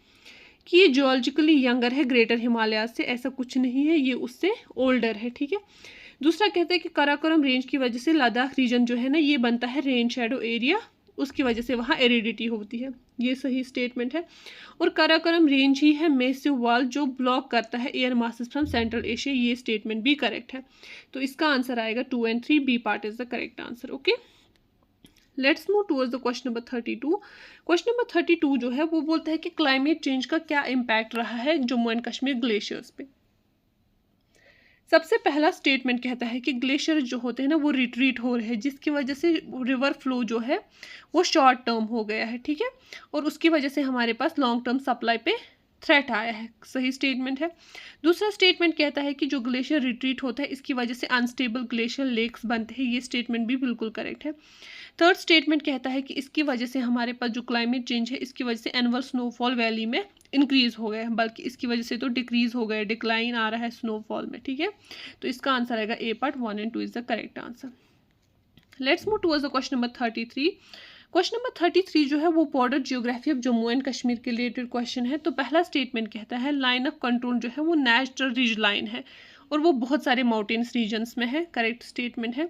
कि ये जियोलॉजिकली यंगर है ग्रेटर हिमालय से, ऐसा कुछ नहीं है, ये उससे ओल्डर है, ठीक है। दूसरा कहता है कि कराकोरम रेंज की वजह से लद्दाख रीजन जो है ना ये बनता है रेन शेडो एरिया, उसकी वजह से वहाँ एरिडिटी होती है, ये सही स्टेटमेंट है। और कराकोरम रेंज ही है मैसिव वॉल जो ब्लॉक करता है air masses from Central Asia, ये स्टेटमेंट भी करेक्ट है। तो इसका आंसर आएगा 2 and 3, B part is the correct answer, okay. Let's move towards the question number 32। Question number 32 जो है वो बोलता है कि क्लाइमेट चेंज का क्या इम्पैक्ट रहा है जम्मू एंड कश्मीर ग्लेशियर्स पे। सबसे पहला स्टेटमेंट कहता है कि ग्लेशियर जो होते हैं ना वो रिट्रीट हो रहे हैं, जिसकी वजह से रिवर फ्लो जो है वो शॉर्ट टर्म हो गया है, ठीक है। और उसकी वजह से हमारे पास लॉन्ग टर्म सप्लाई पे थ्रेट आया है, सही स्टेटमेंट है। दूसरा स्टेटमेंट कहता है कि जो ग्लेशियर रिट्रीट होता है इसकी वजह से अनस्टेबल ग्लेशियर लेक्स बनते हैं, ये स्टेटमेंट भी बिल्कुल करेक्ट है। थर्ड स्टेटमेंट कहता है कि इसकी वजह से हमारे पास जो क्लाइमेट चेंज है इसकी वजह से एनुअल स्नोफॉल वैली में इंक्रीज हो गया है, बल्कि इसकी वजह से तो डिक्रीज हो गया, डिक्लाइन आ रहा है स्नोफॉल में, ठीक है। तो इसका आंसर आएगा A part 1 and 2 is the correct answer. Let's move towards the question number 33। Question number 33 जो है वो border geography of Jammu and Kashmir के रिलेटेड क्वेश्चन है। तो पहला स्टेटमेंट कहता है लाइन ऑफ कंट्रोल जो है वो नेचुरल रिज लाइन है और वो बहुत सारे माउंटेन्स रीजन्स में है, करेक्ट स्टेटमेंट है।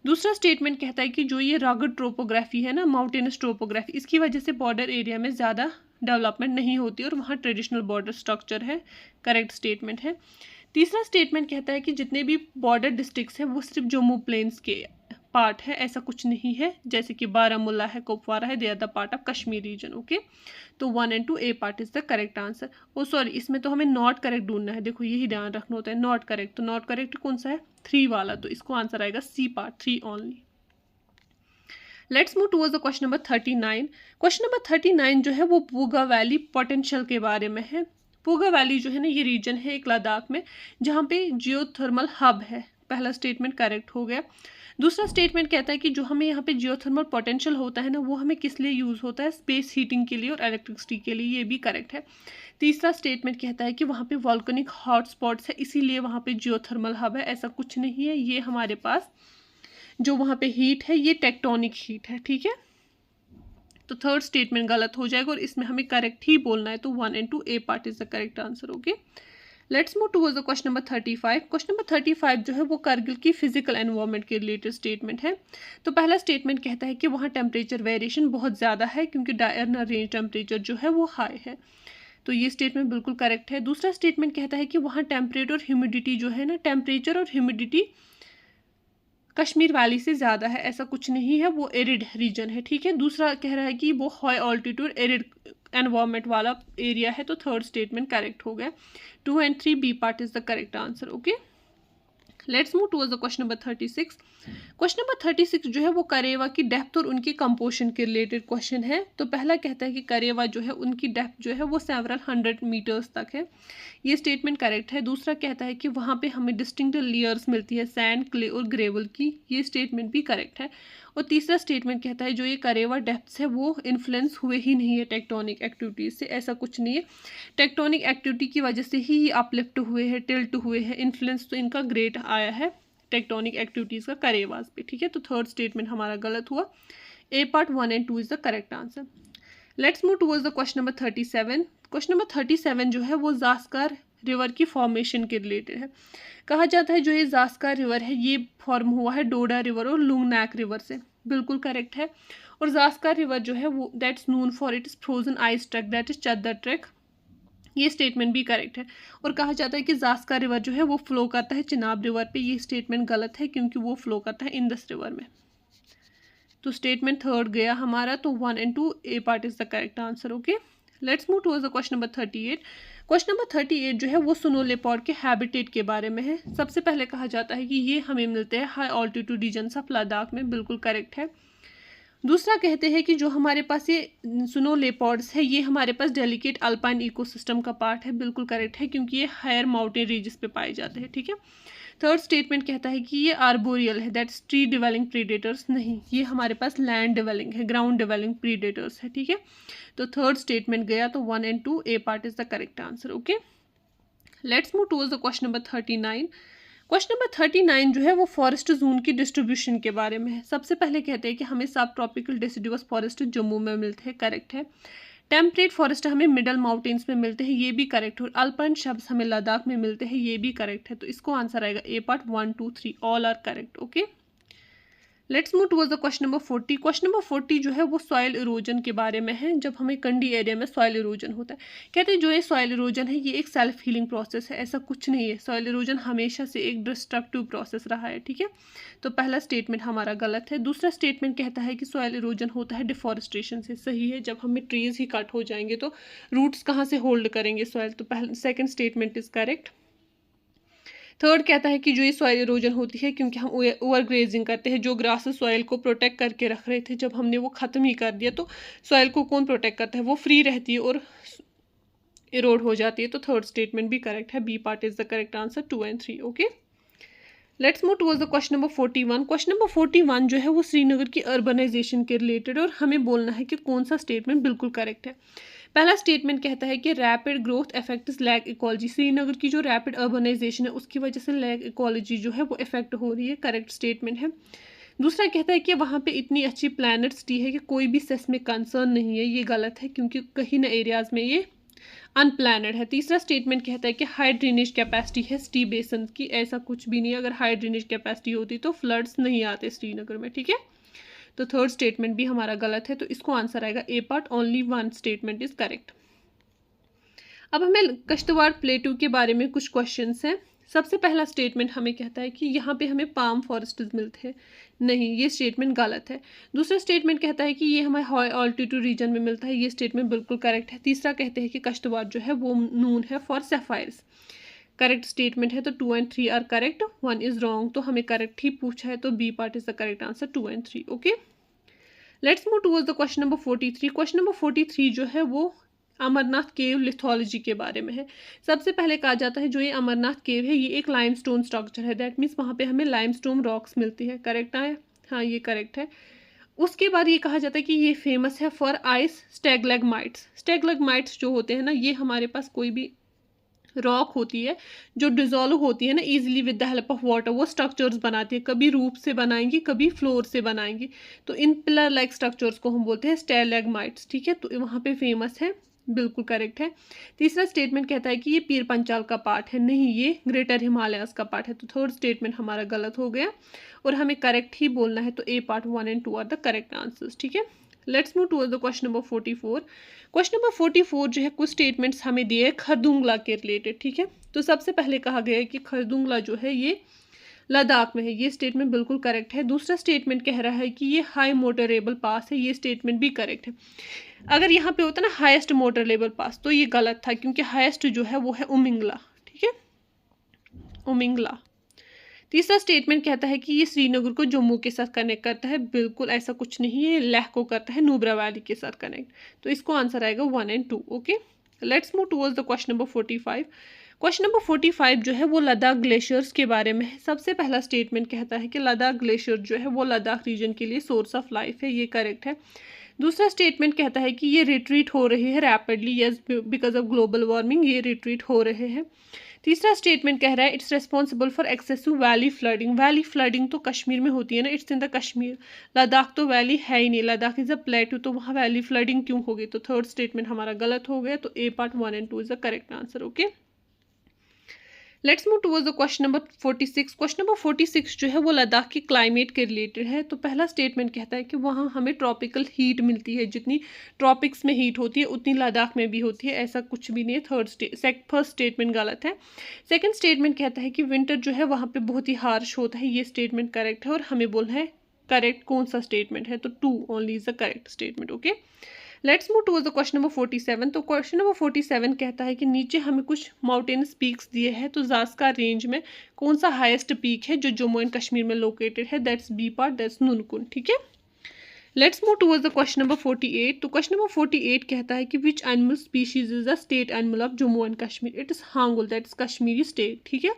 दूसरा स्टेटमेंट कहता है कि जो ये रॉगड ट्रोपोग्राफी है ना, माउंटेनस ट्रोपोग्राफी, इसकी वजह से बॉर्डर एरिया में ज़्यादा डेवलपमेंट नहीं होती और वहाँ ट्रेडिशनल बॉर्डर स्ट्रक्चर है, करेक्ट स्टेटमेंट है। तीसरा स्टेटमेंट कहता है कि जितने भी बॉर्डर डिस्ट्रिक्ट्स हैं वो सिर्फ जम्मू प्लेन्स के पार्ट है, ऐसा कुछ नहीं है, जैसे कि बारामूला है, कुपवारा है, they are the part of Kashmir region, okay. तो 1 and 2 A part is the correct answer. Oh sorry, इसमें तो हमें नॉट करेक्ट ढूंढना है, देखो यही ध्यान रखना होता है, नॉट करेक्ट। तो नॉट करेक्ट कौन सा है, 3 वाला, तो इसको आंसर आएगा C part, 3 only. Let's move towards the question number 39। Question number 39 जो है वो पूगा वैली पोटेंशियल के बारे में है। पूगा वैली जो है ना ये रीजन है एक लद्दाख में जहाँ पे जियोथर्मल हब है, पहला स्टेटमेंट करेक्ट हो गया। दूसरा स्टेटमेंट कहता है कि जो हमें यहाँ पे जियोथर्मल पोटेंशियल होता है ना वो हमें किस लिए यूज़ होता है, स्पेस हीटिंग के लिए और इलेक्ट्रिसिटी के लिए, ये भी करेक्ट है। तीसरा स्टेटमेंट कहता है कि वहाँ पे वॉल्केनिक हॉट स्पॉट्स है इसीलिए वहाँ पे जियोथर्मल हब है, ऐसा कुछ नहीं है, ये हमारे पास जो वहाँ पे हीट है ये टेक्टोनिक हीट है, ठीक है। तो थर्ड स्टेटमेंट गलत हो जाएगा और इसमें हमें करेक्ट ही बोलना है, तो 1 and 2 A part is the correct answer. Okay, let's move towards the question number 35। Question number 35 जो है वो कारगिल की फिजिकल एनवायरनमेंट के रिलेटेड स्टेटमेंट है। तो पहला स्टेटमेंट कहता है कि वहाँ टेम्परेचर वेरिएशन बहुत ज़्यादा है क्योंकि डायरनल रेंज टेम्परेचर जो है वो हाई है, तो ये स्टेटमेंट बिल्कुल करेक्ट है। दूसरा स्टेटमेंट कहता है कि वहाँ टेम्परेचर और ह्यूमिडिटी जो है ना, टेम्परेचर और ह्यूमिडिटी कश्मीर वैली से ज़्यादा है, ऐसा कुछ नहीं है, वो एरिड रीजन है, ठीक है। दूसरा कह रहा है कि वो हाई ऑल्टीट्यूड एरिड एनवायरनमेंट वाला एरिया है, तो थर्ड स्टेटमेंट करेक्ट हो गया। 2 and 3 B part is the correct answer. Okay, let's move towards the question number 36। Question number 36 जो है वो करेवा की डेप्थ और उनकी कंपोजिशन के रिलेटेड क्वेश्चन है। तो पहला कहता है कि करेवा जो है उनकी डेप्थ जो है वो सेवरल 100 मीटर्स तक है, ये स्टेटमेंट करेक्ट है। दूसरा कहता है कि वहाँ पे हमें डिस्टिंक्ट लेयर्स मिलती है सैंड, क्ले और ग्रेवल की, ये स्टेटमेंट भी करेक्ट है। और तीसरा स्टेटमेंट कहता है जो ये करेवा डेप्थ्स है वो इन्फ्लुएंस हुए ही नहीं है टेक्टोनिक एक्टिविटीज़ से, ऐसा कुछ नहीं है। टेक्टोनिक एक्टिविटी की वजह से ही ये अपलिफ्ट हुए हैं, टिल्ट हुए हैं, इन्फ्लुएंस तो इनका ग्रेट आया है टेक्टोनिक एक्टिविटीज़ का करेवास पे, ठीक है। तो थर्ड स्टेटमेंट हमारा गलत हुआ। A part 1 and 2 is the correct answer. Let's move towards the question number 37। Question number 37 जो है वो जास्कर रिवर की फॉर्मेशन के रिलेटेड है। कहा जाता है जो ये जास्कर रिवर है ये फॉर्म हुआ है डोडा रिवर और लुंगनाक रिवर से, बिल्कुल करेक्ट है। और जास्कर रिवर जो है वो that's known for its frozen ice track, that is चद्दर ट्रैक, ये स्टेटमेंट भी करेक्ट है। और कहा जाता है कि जास्का रिवर जो है वो फ्लो करता है चिनाब रिवर पे, ये स्टेटमेंट गलत है क्योंकि वो फ्लो करता है इंदस रिवर में। तो स्टेटमेंट थर्ड गया हमारा, तो 1 and 2 A part is the correct answer. Okay, let's move towards the question number 38। Question number 38 जो है वो स्नो लेपर्ड के हैबिटेट के बारे में है। सबसे पहले कहा जाता है कि ये हमें मिलते हैं high altitude regions of Ladakh में, बिल्कुल करेक्ट है। दूसरा कहते हैं कि जो हमारे पास ये स्नो लेपर्ड्स है ये हमारे पास डेलिकेट अल्पाइन इकोसिस्टम का पार्ट है, बिल्कुल करेक्ट है क्योंकि ये हायर माउंटेन रीजस पे पाए जाते हैं, ठीक है। थर्ड स्टेटमेंट कहता है कि ये आर्बोरियल है, दैट्स ट्री डिवेलिंग प्रीडेटर्स नहीं, ये हमारे पास लैंड डिवेलिंग है, ग्राउंड डिवेलिंग प्रीडेटर्स है, ठीक है। तो थर्ड स्टेटमेंट गया, तो 1 and 2 A part is the correct answer. Okay, let's move towards the question number 39। Question number 39 जो है वो फॉरेस्ट जोन की डिस्ट्रीब्यूशन के बारे में है। सबसे पहले कहते हैं कि हमें सब ट्रॉपिकल डिसिडुअस फॉरेस्ट जम्मू में मिलते हैं, करेक्ट है। टेम्परेट फॉरेस्ट हमें मिडल माउंटेन्स में मिलते हैं, ये भी करेक्ट है। और अल्पाइन शब्द हमें लद्दाख में मिलते हैं, ये भी करेक्ट है। तो इसको आंसर आएगा A part 1, 2, 3 all are correct. Okay, let's move towards the question number 40। Question number 40 जो है वो सॉइल इरोजन के बारे में है, जब हमें कंडी एरिया में सॉइल इरोजन होता है। कहते हैं जो ये सॉइल इरोजन है ये एक सेल्फ हीलिंग प्रोसेस है, ऐसा कुछ नहीं है। सॉइल इरोजन हमेशा से एक डिस्ट्रक्टिव प्रोसेस रहा है, ठीक है। तो पहला स्टेटमेंट हमारा गलत है। दूसरा स्टेटमेंट कहता है कि सॉइल इरोजन होता है डिफॉरेस्टेशन से, सही है। जब हमें ट्रीज ही कट हो जाएंगे तो रूट्स कहाँ से होल्ड करेंगे सॉइल, तो पहला second statement is correct. Third कहता है कि जो ये सॉइल इरोजन होती है क्योंकि हम ओवर ग्रेजिंग करते हैं, जो ग्रास सॉइल को प्रोटेक्ट करके रख रहे थे जब हमने वो ख़त्म ही कर दिया तो सॉइल को कौन प्रोटेक्ट करता है, वो फ्री रहती है और इरोड हो जाती है। तो थर्ड स्टेटमेंट भी करेक्ट है, B part is the correct answer 2 and 3। Okay, let's move towards the question number 41। Question number 41 जो है वो श्रीनगर की अर्बनाइजेशन के रिलेटेड, और हमें बोलना है कि कौन सा स्टेटमेंट बिल्कुल करेक्ट है। पहला स्टेटमेंट कहता है कि rapid growth affects lag ecology, Srinagar की जो रैपिड अर्बनाइजेशन है उसकी वजह से लैग इकोलॉजी जो है वो इफेक्ट हो रही है, करेक्ट स्टेटमेंट है। दूसरा कहता है कि वहाँ पे इतनी अच्छी प्लैनेट सिटी है कि कोई भी सेस्मिक कंसर्न नहीं है, ये गलत है क्योंकि कहीं न एरियाज में ये अनप्लैनेड है। तीसरा स्टेटमेंट कहता है कि हाई ड्रेनेज कैपेसिटी है सिटी बेसन की, ऐसा कुछ भी नहीं है। अगर हाई ड्रेनेज कैपेसिटी होती तो फ्लड्स नहीं आते श्रीनगर में, ठीक है। तो थर्ड स्टेटमेंट भी हमारा गलत है, तो इसको आंसर आएगा A part, only 1 statement is correct. अब हमें किश्तवाड़ प्लेटू के बारे में कुछ क्वेश्चंस हैं। सबसे पहला स्टेटमेंट हमें कहता है कि यहाँ पे हमें पाम फॉरेस्ट मिलते हैं, नहीं, ये स्टेटमेंट गलत है। दूसरा स्टेटमेंट कहता है कि ये हमें हाई ऑल्टीट्यूड रीजन में मिलता है, ये स्टेटमेंट बिल्कुल करेक्ट है। तीसरा कहते हैं कि किश्तवाड़ जो है वो नून है फॉर सैफायर्स, करेक्ट स्टेटमेंट है। तो 2 and 3 are correct, 1 is wrong, तो हमें करेक्ट ही पूछा है, तो B part is the correct answer 2 and 3। Okay, let's move towards the question number 43। Question number 43 जो है वो अमरनाथ केव लिथोलॉजी के बारे में है। सबसे पहले कहा जाता है जो ये अमरनाथ केव है ये एक लाइमस्टोन स्ट्रक्चर है, दैट मीन्स वहाँ पे हमें लाइमस्टोन रॉक्स मिलती है, करेक्ट है, हाँ ये करेक्ट है। उसके बाद ये कहा जाता है कि ये फेमस है फॉर आइस स्टैगलैगमाइट्स। स्टैगलैगमाइट्स जो होते हैं ना, ये हमारे पास कोई भी रॉक होती है जो डिजोल्व होती है ना easily with the help of water, वो स्ट्रक्चर्स बनाती है, कभी रूप से बनाएंगी कभी फ्लोर से बनाएंगी। तो इन पिलर लाइक स्ट्रक्चर्स को हम बोलते हैं स्टैलेग्माइट्स, ठीक है। तो वहाँ पे फेमस है, बिल्कुल करेक्ट है। तीसरा स्टेटमेंट कहता है कि ये पीर पंचाल का पार्ट है, नहीं ये ग्रेटर हिमालयाज का पार्ट है। तो थर्ड स्टेटमेंट हमारा गलत हो गया और हमें करेक्ट ही बोलना है। तो A part 1 and 2 are the correct answers, ठीक है। Let's move towards the question number 44। Question number 44 जो है कुछ स्टेटमेंट्स हमें दिए हैं खरदुंगला के रिलेटेड, ठीक है। तो सबसे पहले कहा गया है कि खरदुंगला जो है ये लद्दाख में है, ये स्टेटमेंट बिल्कुल करेक्ट है। दूसरा स्टेटमेंट कह रहा है कि ये हाई मोटरेबल पास है, ये स्टेटमेंट भी करेक्ट है। अगर यहाँ पे होता ना हाईएस्ट मोटरेबल पास तो ये गलत था, क्योंकि हाईएस्ट जो है वो है उमिंगला, ठीक है, उमिंगला। तीसरा स्टेटमेंट कहता है कि ये श्रीनगर को जम्मू के साथ कनेक्ट करता है, बिल्कुल ऐसा कुछ नहीं है, लेह को करता है नुब्रा वैली के साथ कनेक्ट। तो इसको आंसर आएगा 1 and 2, okay. Let's move towards the question number 45। Question number 45 जो है वो लद्दाख ग्लेशियर्स के बारे में है। सबसे पहला स्टेटमेंट कहता है कि लद्दाख ग्लेशियर जो है वो लद्दाख रीजन के लिए सोर्स ऑफ लाइफ है, ये करेक्ट है। दूसरा स्टेटमेंट कहता है कि ये रिट्रीट हो रहे हैं rapidly, yes because of global warming ये रिट्रीट हो रहे हैं। तीसरा स्टेटमेंट कह रहा है it's responsible for excessive valley flooding. Valley flooding तो कश्मीर में होती है ना, it's in the Kashmir. Ladakh तो वैली है ही नहीं, लद्दाख इज अ प्लेटू, तो वहाँ वैली फ्लडिंग क्यों होगी। तो थर्ड स्टेटमेंट हमारा गलत हो गया। तो A part 1 and 2 is the correct answer, okay. Let's move towards the question number 46। Question number 46 जो है वो लद्दाख की क्लाइमेट के रिलेटेड है। तो पहला स्टेटमेंट कहता है कि वहाँ हमें ट्रॉपिकल हीट मिलती है, जितनी ट्रॉपिक्स में हीट होती है उतनी लद्दाख में भी होती है, ऐसा कुछ भी नहीं है। फर्स्ट स्टेटमेंट गलत है। सेकंड स्टेटमेंट कहता है कि विंटर जो है वहाँ पे बहुत ही हार्श होता है, ये स्टेटमेंट करेक्ट है और हमें बोलना है करेक्ट कौन सा स्टेटमेंट है। तो 2 only is the correct statement, okay. Let's move towards the question number 47। तो क्वेश्चन नंबर 47 कहता है कि नीचे हमें कुछ माउंटेनस पीक्स दिए हैं, तो जास्का रेंज में कौन सा हाईएस्ट पीक है जो जम्मू एंड कश्मीर में लोकेटेड है। That's B part, that's Nunkun, ठीक है। Let's move towards the question number 48। तो क्वेश्चन नंबर 48 कहता है कि which animal species is the state animal of Jammu and Kashmir. It is hangul, that is Kashmiri stag, ठीक है,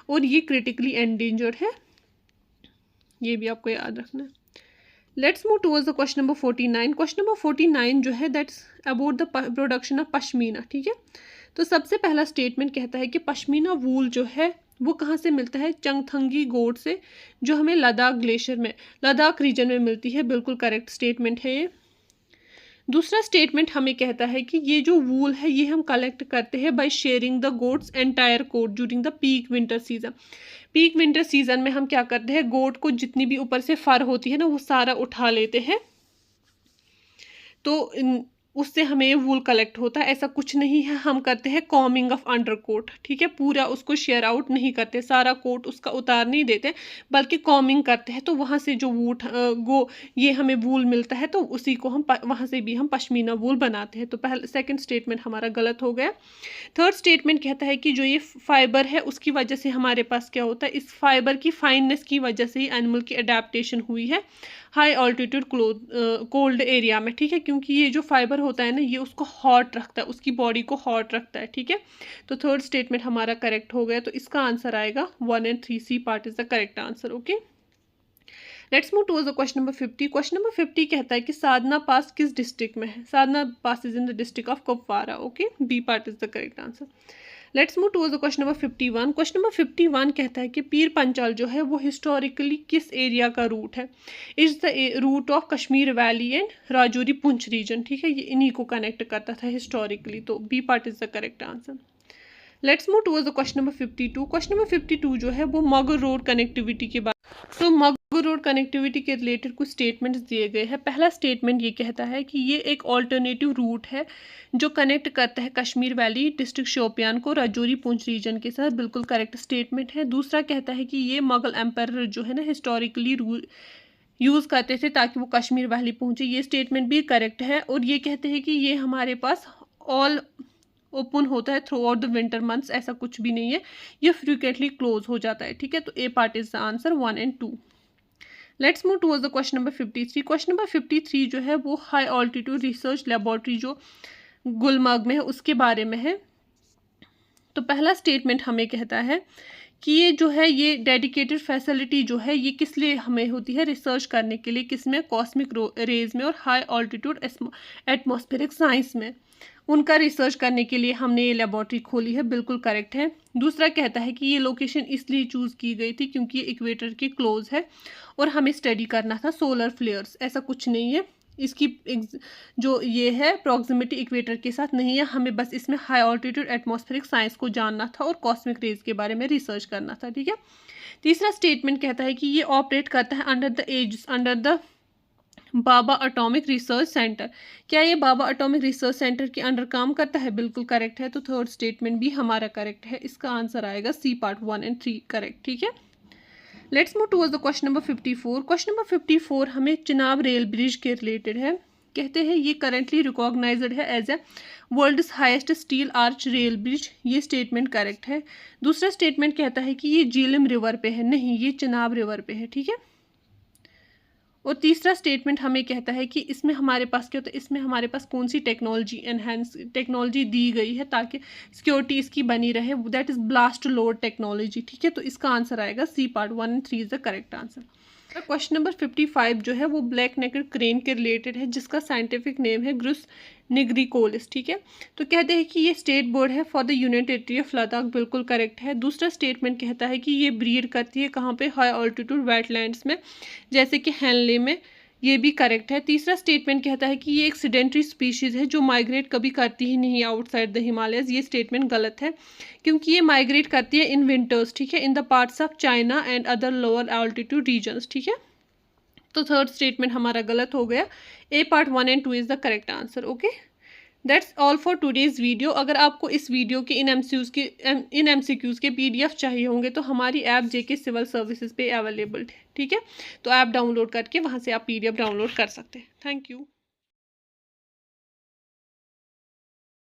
और ये क्रिटिकली एंडेंजर्ड है, ये भी आपको याद रखना है। Let's move towards the question number 49। Question number 49 जो है that's about the production of pashmina, ठीक है। तो सबसे पहला स्टेटमेंट कहता है कि पश्मीना वूल जो है वो कहाँ से मिलता है, चंगथंगी गोट से, जो हमें लद्दाख ग्लेशियर में लद्दाख रीजन में मिलती है, बिल्कुल करेक्ट स्टेटमेंट है ये। दूसरा स्टेटमेंट हमें कहता है कि ये जो वूल है ये हम कलेक्ट करते हैं by shearing the goats entire coat during the peak winter season. Peak winter season में हम क्या करते हैं, गोट को जितनी भी ऊपर से फर होती है ना वो सारा उठा लेते हैं, तो उससे हमें वूल कलेक्ट होता है। ऐसा कुछ नहीं है, हम करते हैं कॉमिंग ऑफ अंडर कोट, ठीक है, पूरा उसको शेयर आउट नहीं करते, सारा कोट उसका उतार नहीं देते, बल्कि कॉमिंग करते हैं। तो वहाँ से जो ये हमें वूल मिलता है तो उसी को हम वहाँ से भी हम पश्मीना वूल बनाते हैं। तो पहला सेकंड स्टेटमेंट हमारा गलत हो गया। थर्ड स्टेटमेंट कहता है कि जो ये फाइबर है उसकी वजह से हमारे पास क्या होता है, इस फाइबर की फाइननेस की वजह से ही एनिमल की अडेप्टेशन हुई है हाई ऑल्टीट्यूड कोल्ड एरिया में, ठीक है, क्योंकि ये जो फाइबर होता है ना ये उसको हॉट रखता है, उसकी बॉडी को हॉट रखता है, ठीक है। तो थर्ड स्टेटमेंट हमारा करेक्ट हो गया। तो इसका आंसर आएगा 1 and 3 C part is the correct answer, okay. Let's move towards the question number 50। Question number 50 कहता है कि साधना पास किस डिस्ट्रिक्ट में है। Sadhana pass is in the district of Kupwara, okay, B part is the correct answer. Let's move towards the question number 51। Question number 51 कहता है कि पीर पंचाल जो है वो हिस्टोरिकली किस एरिया का रूट है। Is the route of Kashmir valley and Rajouri Poonch region, ठीक है, ये इन्हीं को कनेक्ट करता था हिस्टोरिकली। तो B part is the correct answer. Let's move towards the question number 52। Question number 52 जो है वो मगर रोड कनेक्टिविटी के बारे। तो मगर रोड कनेक्टिविटी के रिलेटेड कुछ स्टेटमेंट्स दिए गए हैं। पहला स्टेटमेंट ये कहता है कि ये एक ऑल्टरनेटिव रूट है जो कनेक्ट करता है कश्मीर वैली डिस्ट्रिक्ट शोपियान को राजौरी पुंछ रीजन के साथ, बिल्कुल करेक्ट स्टेटमेंट है। दूसरा कहता है कि ये मुगल एम्पायर जो है ना हिस्टोरिकली यूज़ करते थे ताकि वो कश्मीर वैली पहुँचे, ये स्टेटमेंट भी करेक्ट है। और ये कहते हैं कि ये हमारे पास ऑल ओपन होता है through out the winter months, ऐसा कुछ भी नहीं है, ये फ्रीक्वेंटली क्लोज हो जाता है, ठीक है। तो A part is the answer 1 and 2। Let's move towards the question number 53। Question number 53 जो है वो हाई ऑल्टीट्यूड रिसर्च लेबोरेटरी जो गुलमर्ग में है उसके बारे में है। तो पहला स्टेटमेंट हमें कहता है कि ये जो है ये डेडिकेटेड फैसिलिटी जो है ये किस लिए हमें होती है, रिसर्च करने के लिए, किस में, कॉस्मिक रेज में और हाई ऑल्टीट्यूड एटमॉस्फेरिक साइंस में। उनका रिसर्च करने के लिए हमने ये लेबॉर्ट्री खोली है, बिल्कुल करेक्ट है। दूसरा कहता है कि ये लोकेशन इसलिए चूज़ की गई थी क्योंकि ये इक्वेटर के क्लोज है और हमें स्टडी करना था सोलर फ्लेयर्स, ऐसा कुछ नहीं है। इसकी जो ये है प्रॉक्सिमिटी इक्वेटर के साथ नहीं है, हमें बस इसमें हाई ऑल्टीट्यूड एटमॉस्फेरिक साइंस को जानना था और कॉस्मिक रेज के बारे में रिसर्च करना था, ठीक है। तीसरा स्टेटमेंट कहता है कि ये ऑपरेट करता है under the Baba atomic research centre. क्या ये बाबा एटॉमिक रिसर्च सेंटर के अंडर काम करता है? बिल्कुल करेक्ट है। तो थर्ड स्टेटमेंट भी हमारा करेक्ट है, इसका आंसर आएगा सी पार्ट 1 और 3 करेक्ट, ठीक है। Let's move towards the question number 54। Question number 54 हमें चिनाब रेल ब्रिज के रिलेटेड है। कहते हैं ये करेंटली रिकॉग्नाइज्ड है as a world's highest steel arch rail bridge. ये स्टेटमेंट करेक्ट है। दूसरा स्टेटमेंट कहता है कि ये झीलम रिवर पे है, नहीं ये चिनाब रिवर पे है, ठीक है। और तीसरा स्टेटमेंट हमें कहता है कि इसमें हमारे पास क्या होता है, इसमें हमारे पास कौन सी टेक्नोलॉजी दी गई है ताकि सिक्योरिटी इसकी बनी रहे, that is blast load technology, ठीक है। तो इसका आंसर आएगा सी पार्ट 1 और 3 is the correct answer. Question number 55 जो है वो ब्लैक नेकेड क्रेन के रिलेटेड है, जिसका साइंटिफिक नेम है ग्रुस निग्रिकोलिस, ठीक है। तो कहते हैं कि ये स्टेट बोर्ड है for the union territory of Ladakh, बिल्कुल करेक्ट है। दूसरा स्टेटमेंट कहता है कि ये ब्रीड करती है कहाँ पे, हाई ऑल्टीट्यूड वेटलैंड्स में, जैसे कि हेनले में, ये भी करेक्ट है। तीसरा स्टेटमेंट कहता है कि ये एक सेडेंटरी स्पीशीज़ है जो माइग्रेट कभी करती ही नहीं आउटसाइड द हिमालयस। ये स्टेटमेंट गलत है क्योंकि ये माइग्रेट करती है इन विंटर्स, ठीक है, in the parts of China and other lower altitude regions, ठीक है। तो थर्ड स्टेटमेंट हमारा गलत हो गया। ए पार्ट 1 और 2 is the correct answer. Okay, that's all for today's video. अगर आपको इस वीडियो के इन एमसीक्यूज के PDF चाहिए होंगे तो हमारी ऐप जेके सिविल सर्विसेज पे अवेलेबल है, ठीक है। तो ऐप डाउनलोड करके वहाँ से आप PDF डाउनलोड कर सकते हैं। Thank you.